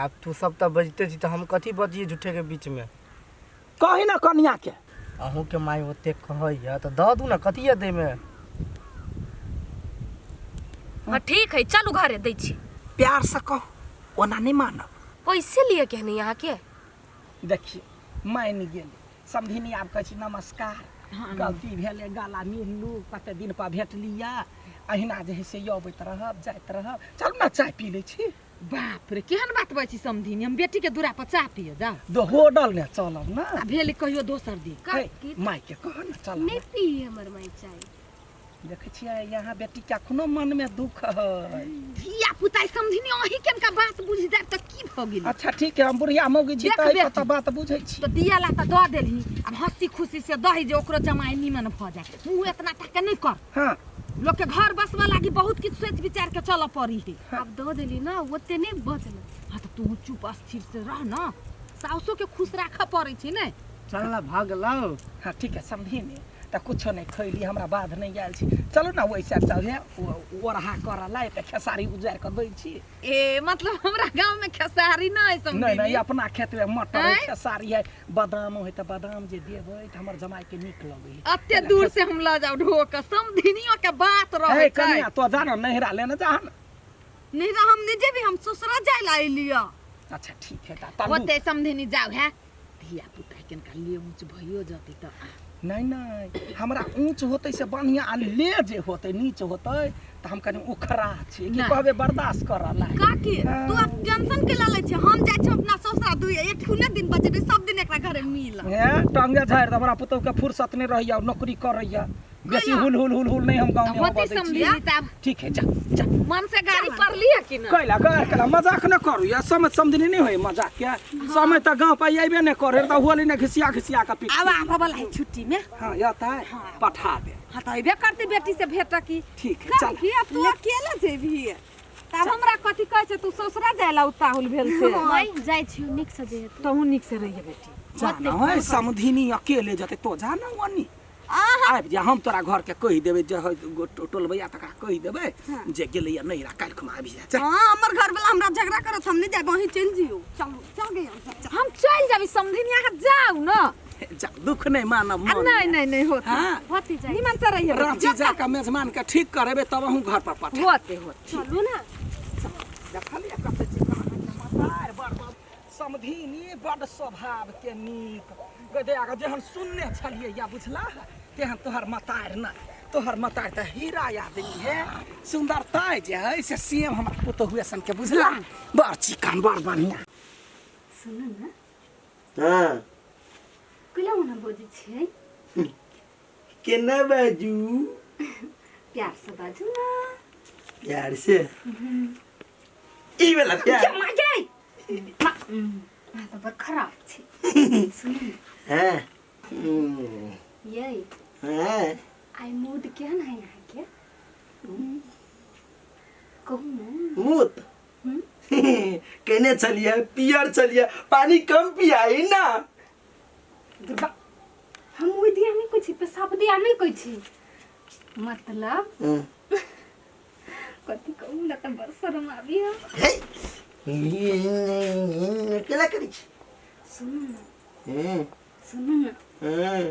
अब तू सब त बजते छी त हम कथी बजिए झूठे के बीच में कही ना कन्या के अहूँ के माई ओते कहै है त द दू ना कथी दे में हां ठीक है चलू घरे दै छी प्यार से कहो ओना नहीं मानब पैसे लिए के नहीं यहाँ के देखिए मान गेली समझिनी आब कहै छी नमस्कार गलती भेले गाला मिललू कते दिन पर भेटलिया अहिना जे है से अबैत रहब जाइत रहब चल ना चाय पी लै छी बाप रे केहन बात बै छी समझीनी हम बेटी के दूरा पर चाह पिए जा दो होटल ने चलब ना आ भेल कहियो दोसर दिन हे, माई के कह ना चल नहीं पी हमर माई चाय देखे छियै यहाँ बेटी के अखनो मन में दुख है धिया पुताई समझीनी अही केनका बात बुझि जाय त की भ गेल अच्छा ठीक है हम बुढ़िया मौगी छी देख तै बेटी। पता बात बुझै छी तो दिया ला त द देलही अब हंसी खुशी से दही जे ओकरो जमाई निमन भ जाय तू इतना टका नहीं कर हाँ लोग के घर बसवा लागी बहुत किछ सोच विचार के चल पड़ी है अब दो देली ना ओते नहीं बचल हाँ तो तू चुप स्थिर से रह ना सासो के खुश राख पड़े छी ने चल ना भाग लाओ हाँ ठीक है समझी ने त कुछो नहीं खैली हमरा बाध नहीं आयल छी चलो ना वैसे चले ओरहा करला त खेसारी उजार कर दै छी ए मतलब हमरा गांव में खेसारी नहीं समझी नहीं नहीं अपना खेत में मटर है खेसारी है बादाम है त बादाम जे देबै त हमर जमाई के नीक लगै अत्ते दूर से हम ला जाओ ढोक समधिनियों के बात रहे है कन्या तो जान नहिरा लेने जा नहीं तो हम नहीं जेबी हम ससुरा जाए ला लिया अच्छा ठीक है त होते समधिनी जाओ है धिया पुता के का लिए ऊंच भयो जति त नहीं नहीं हमरा ऊंच होते से बढ़िया आ ले जे होते नीच होते त हम कनी उखरा छी कि कहबे बर्दाश्त करला काकी तू अब टेंशन के ला ले छ हम जाय छ अपना ससुरा दुई एक खुने दिन बचे सब दिन एकरा घरे मिल हे टंगे झाड़ त हमरा पुतौ के फुर्सत नहीं रहिया नौकरी करैया बेसी हुल हुल हुल हुल नहीं हम गांव में होती समधिनी तब ठीक है जा जा मन से गाड़ी पर लिया कि ना कैला कला मजाक न करू या समय समझनी नहीं होय मजाक के समय त गांव पे आइबे न करे त होली न घिसिया घिसिया का पी अब आबा वाला है छुट्टी में हां या त पठा दे हां त अइबे करती बेटी से भेट की ठीक है चल काकी अब तू अकेले जेबी तब हमरा कथि कहै छ तू ससुरा जाय ला उताहुल भेल से माई जाय छी निक से जे तहु निक से रहिए बेटी जाना है समधिनी अकेले जते तो जाना वनी आबि जा हम तोरा घर के कहि देबे जे टोलबैया तका कहि देबे जे गेलैया नहिरा काल खुमा आबि जा हां हमर घर वाला हमरा झगड़ा करत हम नहीं जाय वहीं चल जियो चलो चल गए हम चल जाबी समधिनिया के जाऊ न जा दुख नहीं मानब मन नहीं होत हां होती जाय निमन से रहिए रांची जा के मेजबान के ठीक करेबे तब हम घर पर पठा होते चलू ना देखलिए कते चिकन बड़ समधिनी बड़ स्वभाव के नीक गदे आगे जेहन सुनने छलिए या बुझला तेहन तोहर मतार न तोहर मतार त हीरा यादनी है सुंदरता जे है से सेम हमर पुतो हुए सन के बुझला बड़ चिकन बड़ बढ़िया सुन ना हां कला मना बोजी छै केना बाजू प्यार से बाजू ना यार से ई वाला प्यार मा गई तो पर खराब छै सुन हां ये हां आई मूड केहन है यहाँ के कहूँ ना मूत केने चलिए पियर चलिए पानी कम पियाई ना हम वो दिया नहीं कुछ पेशाब दिया नहीं कुछ मतलब कथी कहूँ ना तो बड़ शर्म आबी है केला करी सुन हां ना हां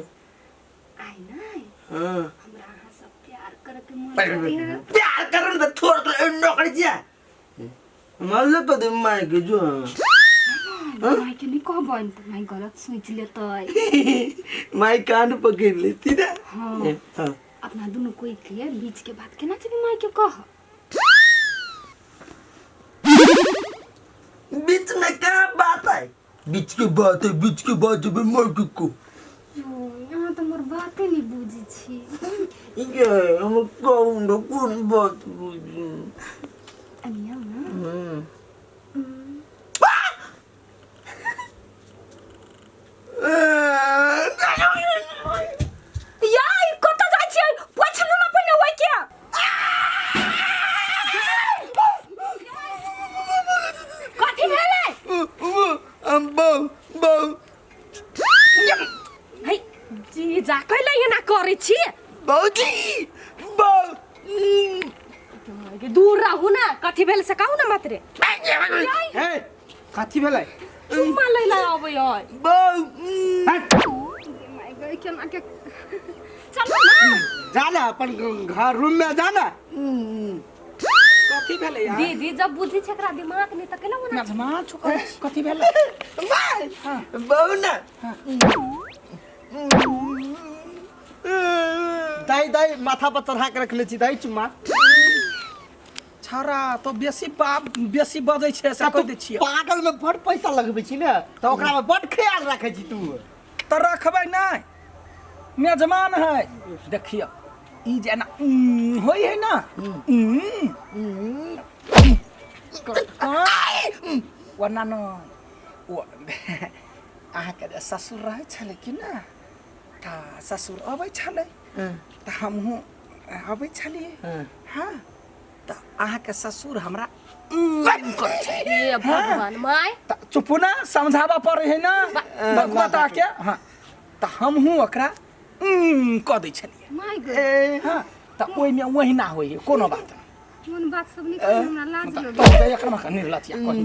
आई ना हां हमरा अहाँ सब प्यार करके मन प्यार करन त थोड़ तो नौकरी जा मल्ले तो दिन में के जो माई के नहीं कहबन त माई गलत सोच लेतै माई कान पकड़ लेती ना हाँ अपना दोनों कोई के बीच के बात केना छै माई के कह बीच में क्या बात है बीच की बात है बीच की बात जब मर को यहाँ तो मोर बातें नहीं बुझी छी ये हम कौन बात बुझी अनिया ना यार कत जाइ छी पोछलु ना पहिने होय के कथि भेलै हम बहु है जी जा कैले एना करै छी बहुजी बहु के दूर रहू ना कथि भेल से कहू ना मात्रे हे कथि भेलै चुम्मा लै ला आबै है बहु माई गई केना के चलो ना जाना अपन घर रूम में जाना कथि भेलै यार दीदी जब बुद्धि छकरा दिमाग नहीं त केला ना मेजबान छु कथि भेलै बहु ना दाई दाई माथा पर चढ़ा के रख ले छी दाई चुम्मा छरा तो बेसी बजै छै से कह दै छियै पागल में बड़ पैसा लगबै छी ने त ओकरा में बड़ ख्याल राखै छी तू त रखबै नै मेजबान है देखियो ई जेना होय है ना वरना न ओ अहाँके जे ससुर रहै छलै कि ना त ससुर अबै छलै त हमहूँ अबै छलियै हाँ त अहाँके ससुर हमरा हे भगवान माई त चुप ना समझाबा पड़ै है ना बता के हाँ त हमहूँ ओकरा कऽ दै छलियै माय गे हाँ तऽ ओहिमे ओहिना होइ है कोनो बात नहीं मन बात सब नहीं कही हमरा लाज लगे तो एकरा में निर्लतिया कहि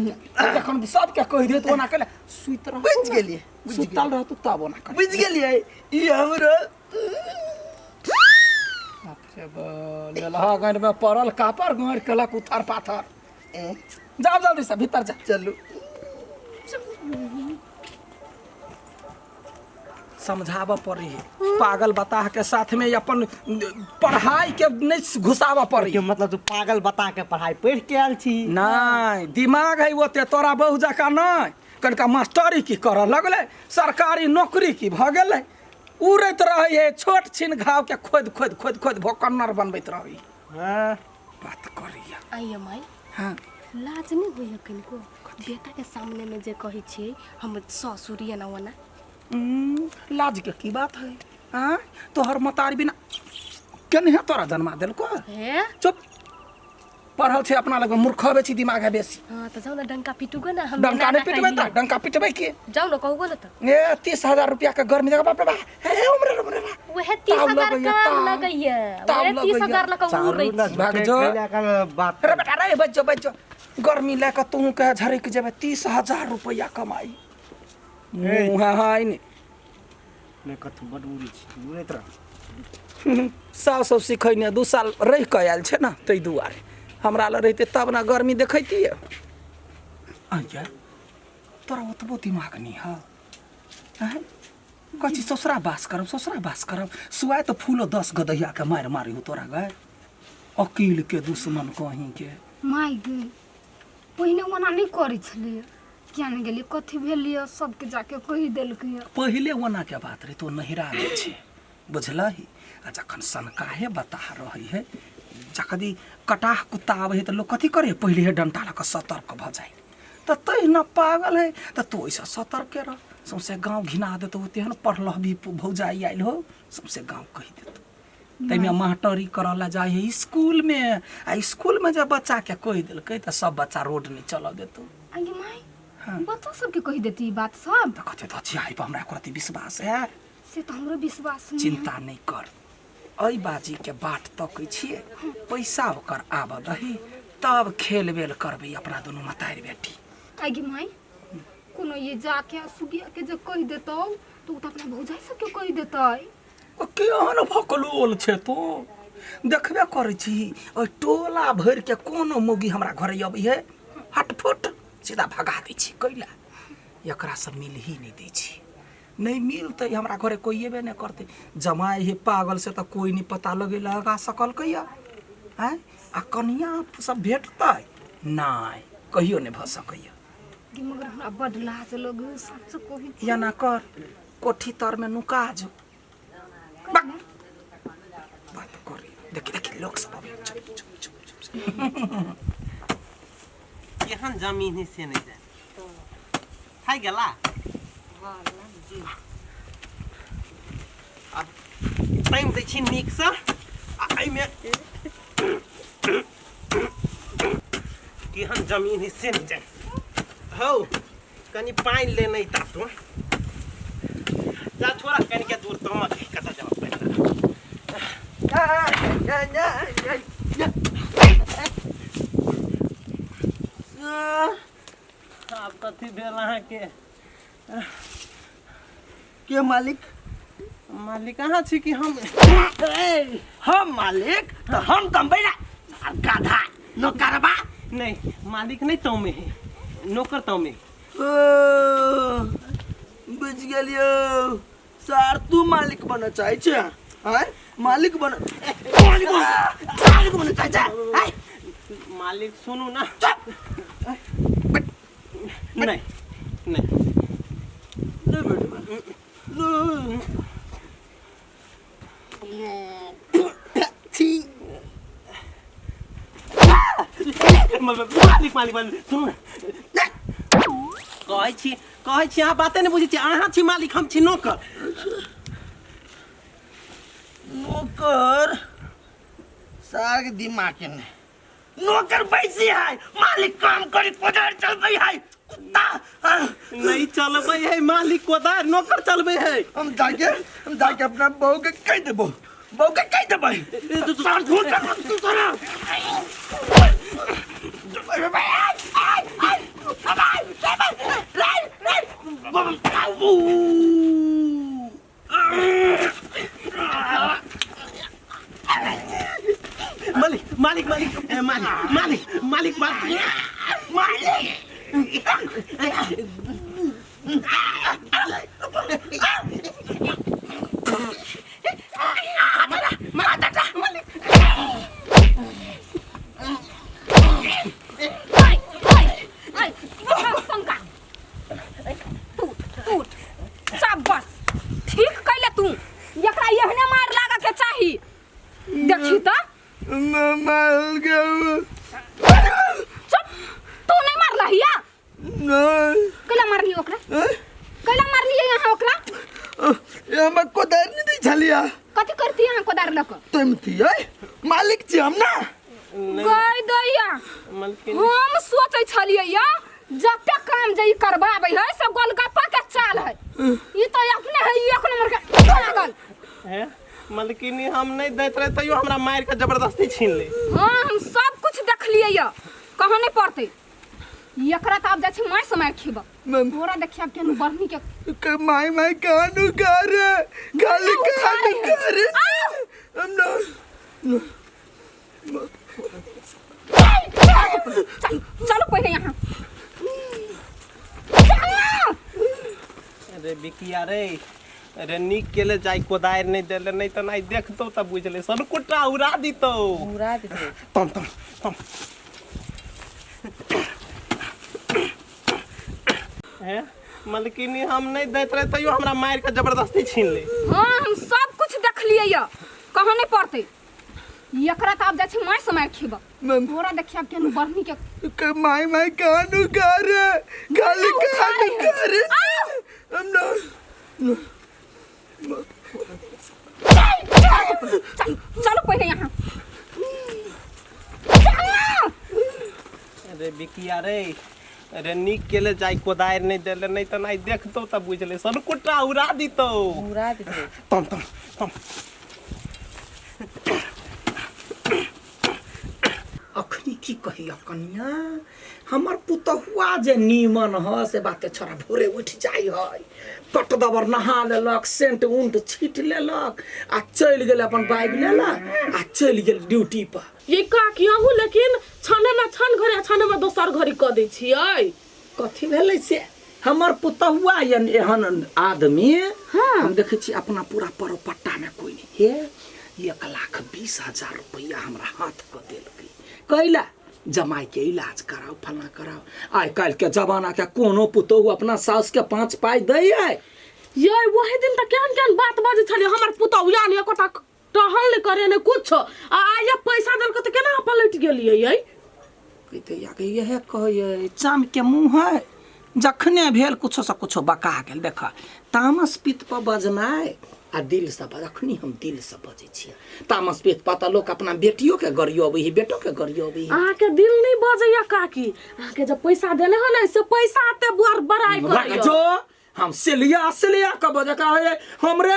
जखन सबके कहि दे तो ओना कले सुइत रह बुझ गेलिए सुतल रह तू तब ओना कर बुझ गेलिए ई हमरो ले लहा गन में पड़ल कापर गड़ केलक उथर पाथर जाओ जल्दी से भीतर जा चलू समझावा पड़ी है पागल बता के साथ में अपन पढ़ाई के नहीं घुसावा पड़ी के मतलब तू पागल बता के पढ़ाई पढ़ के आयल छी नहीं दिमाग है ओते तोरा बहु जका नहीं कनिका मास्टरी की कर लगले सरकारी नौकरी की भ गेलै उड़ैत रही है छोट छिन घाव के खोद खोद खोद खोद भोकन्नर बनबैत रही हां बात करिया आइए माई हाँ लाज नहीं होइए किनको बेटा के सामने में जे कही छी हम ससुरिया ना वना लाज के की बात है हाँ तोहर मतारी बिना केने तोरा जन्मा देलको हे चुप पढ़ल छे अपना लगे मूर्ख होबे छी दिमाग है बेसी हां तो जाओ ना डंका पिटूगो ना हम डंका नहीं पिटबे त डंका पिटबे के जाओ ना कहूगो ना तो ए 30,000 रुपया का गर्मी जगह बाप रे बा हे उमरे वह 30,000 का लगइए वह 30,000 लगा उड़ रही छी भाग जो बात रे बेटा रे बच्चो गर्मी लेकर तू कह झरिक जेबे 30,000 रुपया कमाई मुहा हाय ने मैं कथु बडूरी छी उड़ैत रह सब सिखैने 2 साल रह के आयल छे ना तै दुआरे हमरा ल रहते तब ना गर्मी देखैती आया तोरा ओतबो दिमाग नहीं है हैं कथी ससुरा बास करब सुआय तो फूलो 10 गदहिया के मार मारी हो तोरा गए अकील के दुश्मन कहीं के माय गे पहिने ओना नहीं करै छलिए क्या नहीं गेली कथी भेलिए सबके जाके कहि देलकै पहले वना के बात रे तो नहिरा में छे बुझलही आ जखन सनकाहे बता रही है जखदी कटाह कुत्ता आवे है तो लोग कथी करे पहले है डंटा लक सतर्क भ जाए तो तै न पागल है तो तू ऐसा सतर्क रह सौसे गांव घिना दे तो होते है न पढ़ल भी भौजाई आइल हो सौसे गांव कहि देत तै में मास्टरी करला जाए है स्कूल में आ स्कूल में जब बच्चा के कहि देलकै तो सब बच्चा रोड नहीं चल देतो आगे माय बच्चा सबके कहि देती बात सब तो कथे तो छियाई पर हमरा प्रति विश्वास है से तो हमरो विश्वास नहीं चिंता नहीं कर अई बाजी के बाट तकै छिए पैसा ओकर आब दही तब खेल बेल करबे अपना दोनों मतारी बेटी आगे माय कोनो ये जाके सुगिया के जे कहि देतौ तो उ त अपना भौजाई सबके कहि देतै ओ केहन भकलोल छे तो देखबे करै छी ओइ टोला भर के कोनो मोगी हमरा घरे अबै है हटफुट सीधा भगा दै छी कैला एकरा सब मिल ही नहीं दै छी नहीं मिलते हमरा घरे कोई एबे नहीं करते जमाए हे पागल से तो कोई नहीं पता लगा सकल कैया हैं आ कनिया सब भेटतै नहीं कहियो नहीं भ सकैया कि मगर हमरा बड लाज लगे सच कहि या ना कर कोठी तर में नुका जो बात करी देखी लोग सब अबे चुप केहन जमीन से नहीं जाए खाई गेला अब टाइम दै छी नीक से आई में केहन जमीन से नहीं जाए हौ कनी पानी ले नहीं ता तो जा छोरा कनी के दूर तो मत कता जाओ आप कथी भेल अहाँ के मालिक कहाँ छी कि हम मालिक तो हम कमबै ना गाधा नौकरबा नहीं मालिक नहीं तो में है नौकर तो में बुझ गेलियो सर तू मालिक बन चाहे छे हैं मालिक बन चाहे छे मालिक सुनू ना नहीं मालिक सुनू ना कहै छी अहाँ बाते नहीं बुझै छी अहाँ छी मालिक हम छी नौकर सार के दिमाग के नौकर बैसी है मालिक काम करी पजार चल गई है कुत्ता नहीं चलबे है मालिक कोदार नौकर चलबे है। हम जाके अपना बहू के कह देबो, बहू के कह देबै। सार झूठ तू तोरा मालिक मालिक मालिक मालिक मालिक मालिक मालिक शाबाश ठीक कैले तू एकरा एहने मार लागा के चाही देखी त चुप तू नहीं मारला हिया कैला मारली ओकरा कैला मारली यहाँ ओकरा हम कोदार नहीं दै छलिया। कथी करती यहाँ कोदार लक तुम थिए मालिक छी हम ना। गई दैया हम सोचै छलियै या जते काम जे करबाबै है सब गोलगप्पा के चाल है ई तो अपने है एक नंबर के पागल है। मलकिनी हम नहीं देत रहे तैयो हमरा मार के जबरदस्ती छीन ले। हां हम सब कुछ देख लिए या कहां नहीं पड़ते एकरा त अब जाइ छी माय समय खिबा तोरा देखिया केन बरनी के माय कानू कर गाली कानू कर हम ना चलो पहले यहाँ अरे बिकिया रे अरे निक केले जाई कोदार नहीं देले नहीं तो नहीं देखतो तब बुझले सन कुटा उड़ा दितो तम तम तम है। मलकिनी हम नहीं देत रहे तैयो हमरा मार के जबरदस्ती छीन ले। हां हम सब कुछ देख लिए या कहां नहीं पड़ते एकरा त अब जाइ छी माय समय खिबा तोरा देखिया केन बरनी के माय कानू कर गाली कानू कर हम ना चलो पहले यहाँ अरे बिकिया रे अरे निक केले जाई कोदार नहीं देले नहीं तो नहीं देखतो तब बुझले सन कुटा उड़ा दितो तम तम तम अखनी की कही कनिया हमर पुतहुआ जे नीमन ह से बाते छोरा भोरे उठ जाई है पट दबर नहा लेलक सेंट उंट छीट लेलक आ चल गेल अपन बाइक लेला आ चल गेल ड्यूटी पर। ये का कियाहू लेकिन छाने में छन घरे छाने में दोसर घड़ी क दै छियै कथी भेलै से हमर पुतहुआ यन एहन आदमी हम देखै छी अपना पूरा परपट्टा में कोई नहीं हे 1,20,000 रुपया हमरा हाथ क देलकै कैला जमाई के इलाज कराओ फला कराओ। आइ काल्हि के जमाना के कोनो पुतहु अपना सास के 5 पाई दै है ये वही दिन त केहन केहन बात बाजे छले हमर पुतौ यानी एकोटा टहल नहीं करे ने कुछ आ ये पैसा देल के त केना पलट गेलियै ये कहते या के यह कहे चाम के मुंह है जखने भेल कुछो से कुछो बका गेल देख तामस पित पर बजनाय आ दिल से अखनी हम दिल से बजे छी तामस पित पता लोग अपना बेटियों के गरियोबै ही बेटो के गरियोबै अहाँ के दिल नहीं बजैया काकी अहाँ के जब पैसा देने हो ना से पैसा ते बुआर बड़ाई कर जो हम सिलिया के बजे का है हमरे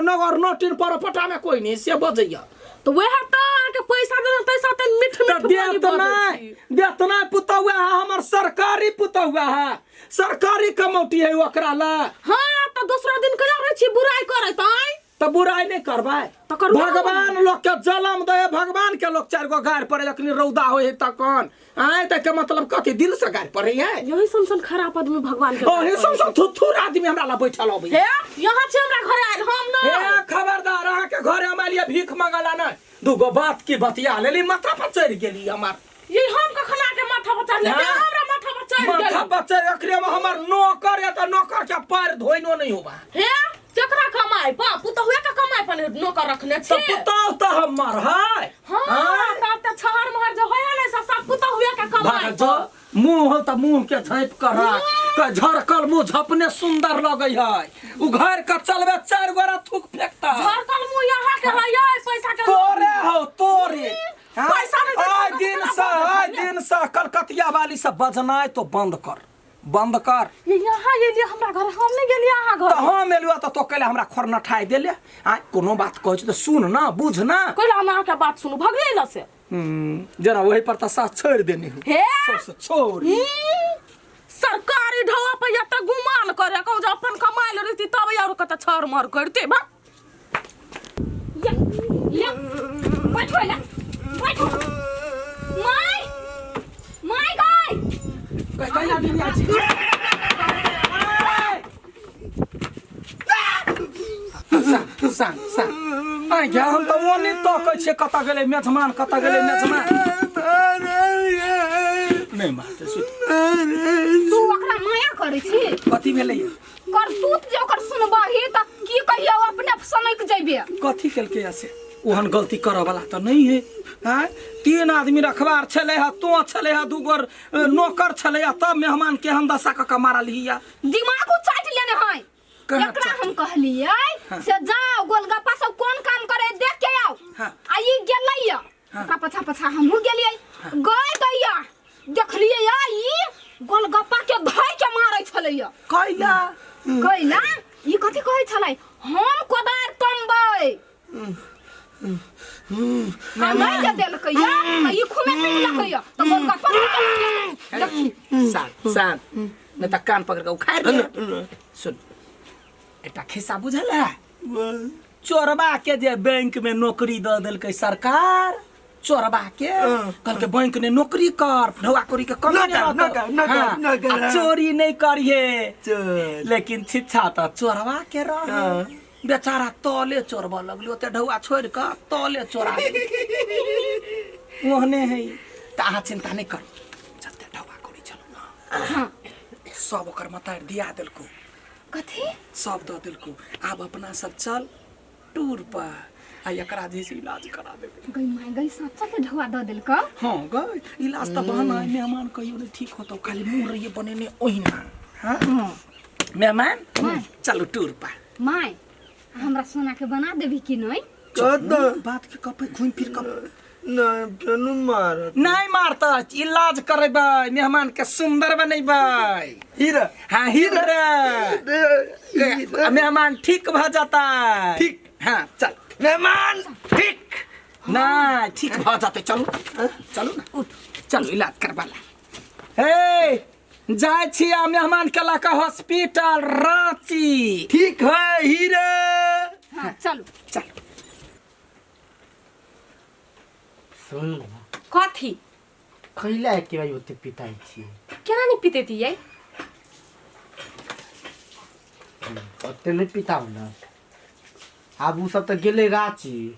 नगर नोटिन पर पटा में कोई नहीं से बजैया तो वह तो आके पैसा देना पैसा ते मिठ देत नहीं पुतौआ हमर सरकारी पुतौआ है सरकारी कमौटी है ओकरा ला। हां तो दूसरा दिन कला रहे छी बुराई करे तई तो बुराई नहीं करबै भगवान लोग के जन्म दे भगवान के लोग 4 गो गाड़ पड़े जखनी रौदा होय तखन आय त के मतलब कथि दिल से गाड़ पड़े है यही समसन खराब आदमी भगवान के ओ हे समसन थुथुर आदमी हमरा ला बैठल होबै हे यहां छ हमरा घरे आइल हम न हे खबरदार अहाँ के घरे हम लिए भीख मंगला न दुगो बात की बतिया लेली माथा पर चढ़ गेली हमर ये हम कखना के माथा पर चढ़ गेली हमरा माथा पर चढ़ गेली माथा पर चढ़ एकरे में हमर नौकर है त नौकर के पैर धोइनो नहीं होबा हे केकरा कमाई बापू तो हुए का कमाई पर नौकर रखने छे तो पुतौ त हमर है हां त छहर महर जो होय ना सब पुतौ हुए का कमाई जो मुंह त मुंह के झाँप कर का झरकल मुंह झपने सुंदर लगै है उ घर का चलबे 4 गोरा थूक फेंकता झरकल मुंह यहां के है पैसा के तोरे हो तोरे पैसा नहीं दिन सा कलकतिया वाली सब बजनाय तो बंद कर बंद कर। ये यहाँ एलिए हमरा घर, हम नहीं गेलिए अहाँ तो घर। हम एलुआ तो कहले हमरा खरना ठाई देले। आ कोनो बात कहै छ त सुन ना, बुझ ना। कोइला हम अहाँ के बात सुनू, भगले ल से। जना वही पर त साथ छोड़ देनी हूँ। हे सबसे छोड़। सरकारी ढवा पे या त गुमान करे कहू जे अपन कमाई ल रही तब यार कत छर मर करते बा। या बैठो ला बैठो माय माय गाय कहिला दिन आज। सा आ क्या हम त मोनी तो कहै छे कता गेले मेजमान, कता गेले मेजमान। नहीं मारते सुत। तू ओकरा माया करै छी कथी भेलै? करतूत जे ओकर सुनबही त की कहियो अपने सनक जइबे। कथी केलकै ऐसे? ओहन गलती करऽ वाला त नहीं है। हाँ 3 आदमी रखवार छले है, तो छले है, 2 गोर नौकर छले है, तब मेहमान के हम दशा क मारा लिया। दिमाग उचाट लेने है। कहाँ एकरा चाट? हम कहलिए से जाओ गोलगप्पा सब कोन काम करे देख के आओ। हाँ। आ ई गेलैया ओकरा पछा पछा हमहू गेलिए। गय दैया देखलिए या ई गोलगप्पा के धइ के मारै छलैया। कैला कैला ई कथि कहै छलै हम कोदार तमबै। हमरा जे देलकैया ई खुमे पिलकैया त गोलगप्पा सान सान न त कान पकड़ के उखाड़ दे। सुन एटा खिस्सा बुझल है? चोरबा के जे बैंक में नौकरी द देलकै सरकार, चोरबा के कल के बैंक ने नौकरी कर, ढवा करी के कम चोरी नहीं करिए। लेकिन शिक्षा तो चोरबा के रह। बेचारा तले चोरबा लगलो ते ढवा छोड़ के तले चोरा ओहने है। त अहाँ चिंता नहीं कर, जते ढवा करी चलो ना सब ओकर मतार दिया देलको, कथि सब द देलको। अब अपना सब चल टूर पर आ एकरा जैसे इलाज करा देबे। गई माय गई सच्चा के ढवा द देलक। हाँ गई इलाज तो बहाना है, मेहमान कहियो नहीं ठीक होतो, खाली मुंह रहिए बनेने ओहिना। हाँ मेहमान चलो टूर पर। माय हमरा सोना के बना देबी कि नहीं? बात के कपे घूम फिर कप नहीं मारता, इलाज करेबै, मेहमान के सुंदर बनेबै। हीरा हाँ हीरा मेहमान ठीक भ जाता। ठीक। हाँ चल मेहमान ठीक नहीं ठीक भ जाते। चलो चलो ना उठ, चलो इलाज करबा ला। हे जाय छी आ मेहमान के लाका हॉस्पिटल रांची। ठीक है हीरा। हां चलो चलो सुन कथी खैला है के भाई ओते पिताई छी केना नहीं पीते थी ये? ओते नहीं पिताऊ ना। अब उ सब तो गेले रांची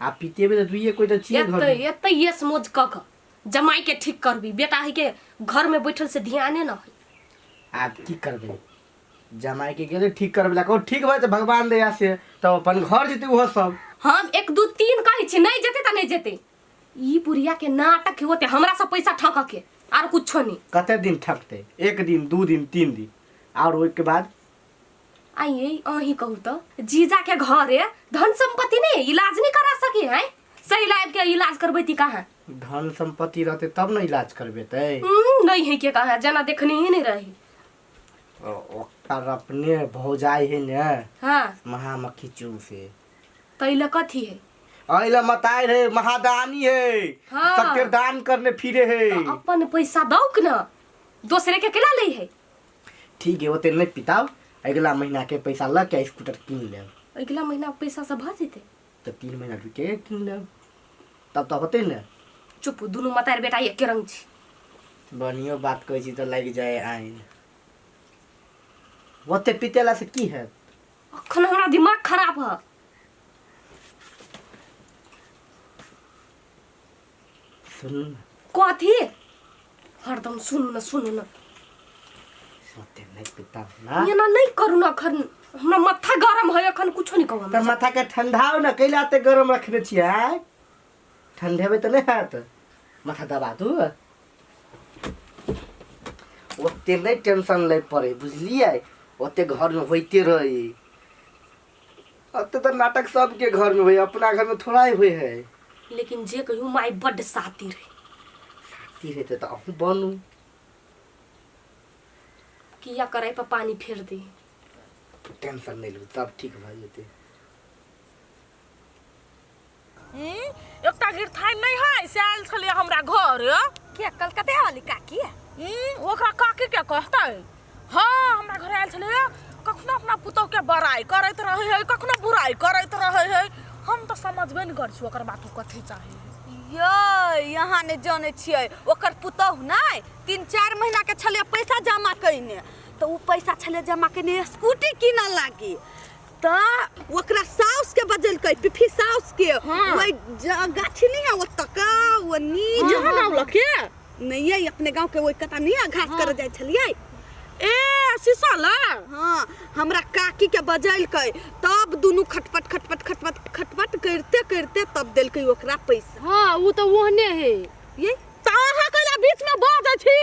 आ पितेबे तो दुइये कोई तो छिए घर में। एते ये समझ क जमाई के ठीक करबी, बेटा है के घर में बैठल से ध्याने न है। आ की करबे जमाई के गेले ठीक करबे को ठीक भाई तो भगवान दया से तो अपन घर जेते वो सब। हम 1 2 3 कहै छी नहीं जेते त नहीं जेते। ई बुढ़िया के नाटक होते हमरा से पैसा ठक के आर कुछो नहीं। कते दिन ठकते? 1 दिन 2 दिन 3 दिन और ओइ के बाद आइए अही कहू तो जीजा के घर है धन संपत्ति नहीं इलाज नहीं करा सके है। सही लाइफ के इलाज करबे ती कहां? धन संपत्ति रहते तब ना इलाज करबे ते। नहीं है के कहा जना देखने ही नहीं रही। ओकर अपने भौजाई है ने। हां महामक्खी चू से तैले कथी है? आइला मताई है महादानी है। हाँ। सबके दान करने फिरे है। तो अपन पैसा दौक न दूसरे के केला ले है। ठीक है ओते नहीं पिताओ, अगला महीना के पैसा लग के स्कूटर किन ले। अगला महीना पैसा से भ जेते तो 3 महीना रुके किन ले तब तो होते न। चुप दुनु मतार बेटा एक रंग छी। बढ़ियो बात कहै छी तो लग जाए आइन। ओते पितेला से की है? अखन हमरा दिमाग खराब है। सुन कथी हरदम सुनु न ओते नहीं पिताओ ना। ये ना नहीं करू न अखन हमरा माथा गरम है अखन कुछो नहीं कहू। तो माथा के ठंडाओ ना कैला ते गरम रखबे छियै। ठंडेबे तो नहीं हाथ माथा दबा दू। ओते नहीं टेंशन ले पड़े बुझलिए। ओते घर में होते रही। ओते तो नाटक सबके घर में होई, अपना घर में थोड़ा ही होई है। लेकिन जे कहू माई बड साती रहे। साथी रहते तो अहू बनू। किया कराई पर पानी फेर दी। टेंशन नहीं लो, सब ठीक भ जेते। एकटा गिरथाई नहीं है से आयल छलिए हमरा घर। के कलकत्ता वाली काकी ओकरा काकी के कहतै? हाँ हमरा घर आयल छलिए, कखनो अपना पुतौ के बड़ाई करैत रहे है, कखनो बुराई करैत रहे है। हम तो समझबे नहीं कर छु ओकर बात कथी चाहे। ये यहाँ ने जाने छियै ओकर पुतौह नहीं 3-4 महीना के छले पैसा जमा कइने, तो उ पैसा छले जमा कइने स्कूटी किना लागी। त ओकरा साउस के बजलकै, पिफी साउस के ओइ गाछी नहीं है ओतका ओनी जहां नाम लके नहीं है अपने गांव के ओइ कता नहीं घास कर जाय छलियै। ए शीशा ला हाँ हमरा काकी के बजलकै, तब दुनु खटपट खटपट खटपट खटपट करते करते तब देलकै ओकरा पैसा। हाँ वो तो वहने है। ये ताहा कला बीच में बाज छी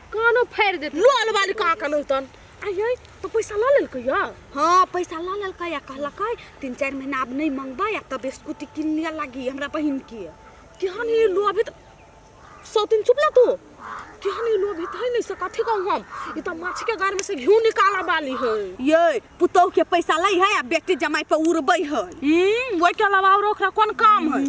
कानो फेर देते। लोल वाली का कलौतन आयै तो पैसा ला लेलकै या। हाँ पैसा ला लेलकै या कहलकै 3-4 महीना अब नहीं मंगबै या तब स्कूटी किनलिया लागी हमरा बहिन के। केहन ये लोभी त सौतिन चुप ला तू। केहन ये लोभी त नहीं से कथी कहूं हम, ई त माछ के गार में से घिउ निकाला वाली है। ये पुतौह के पैसा लै है आ बेटी जमाई पे उड़बै है। ओइ के अलावा और ओकरा कोन काम है?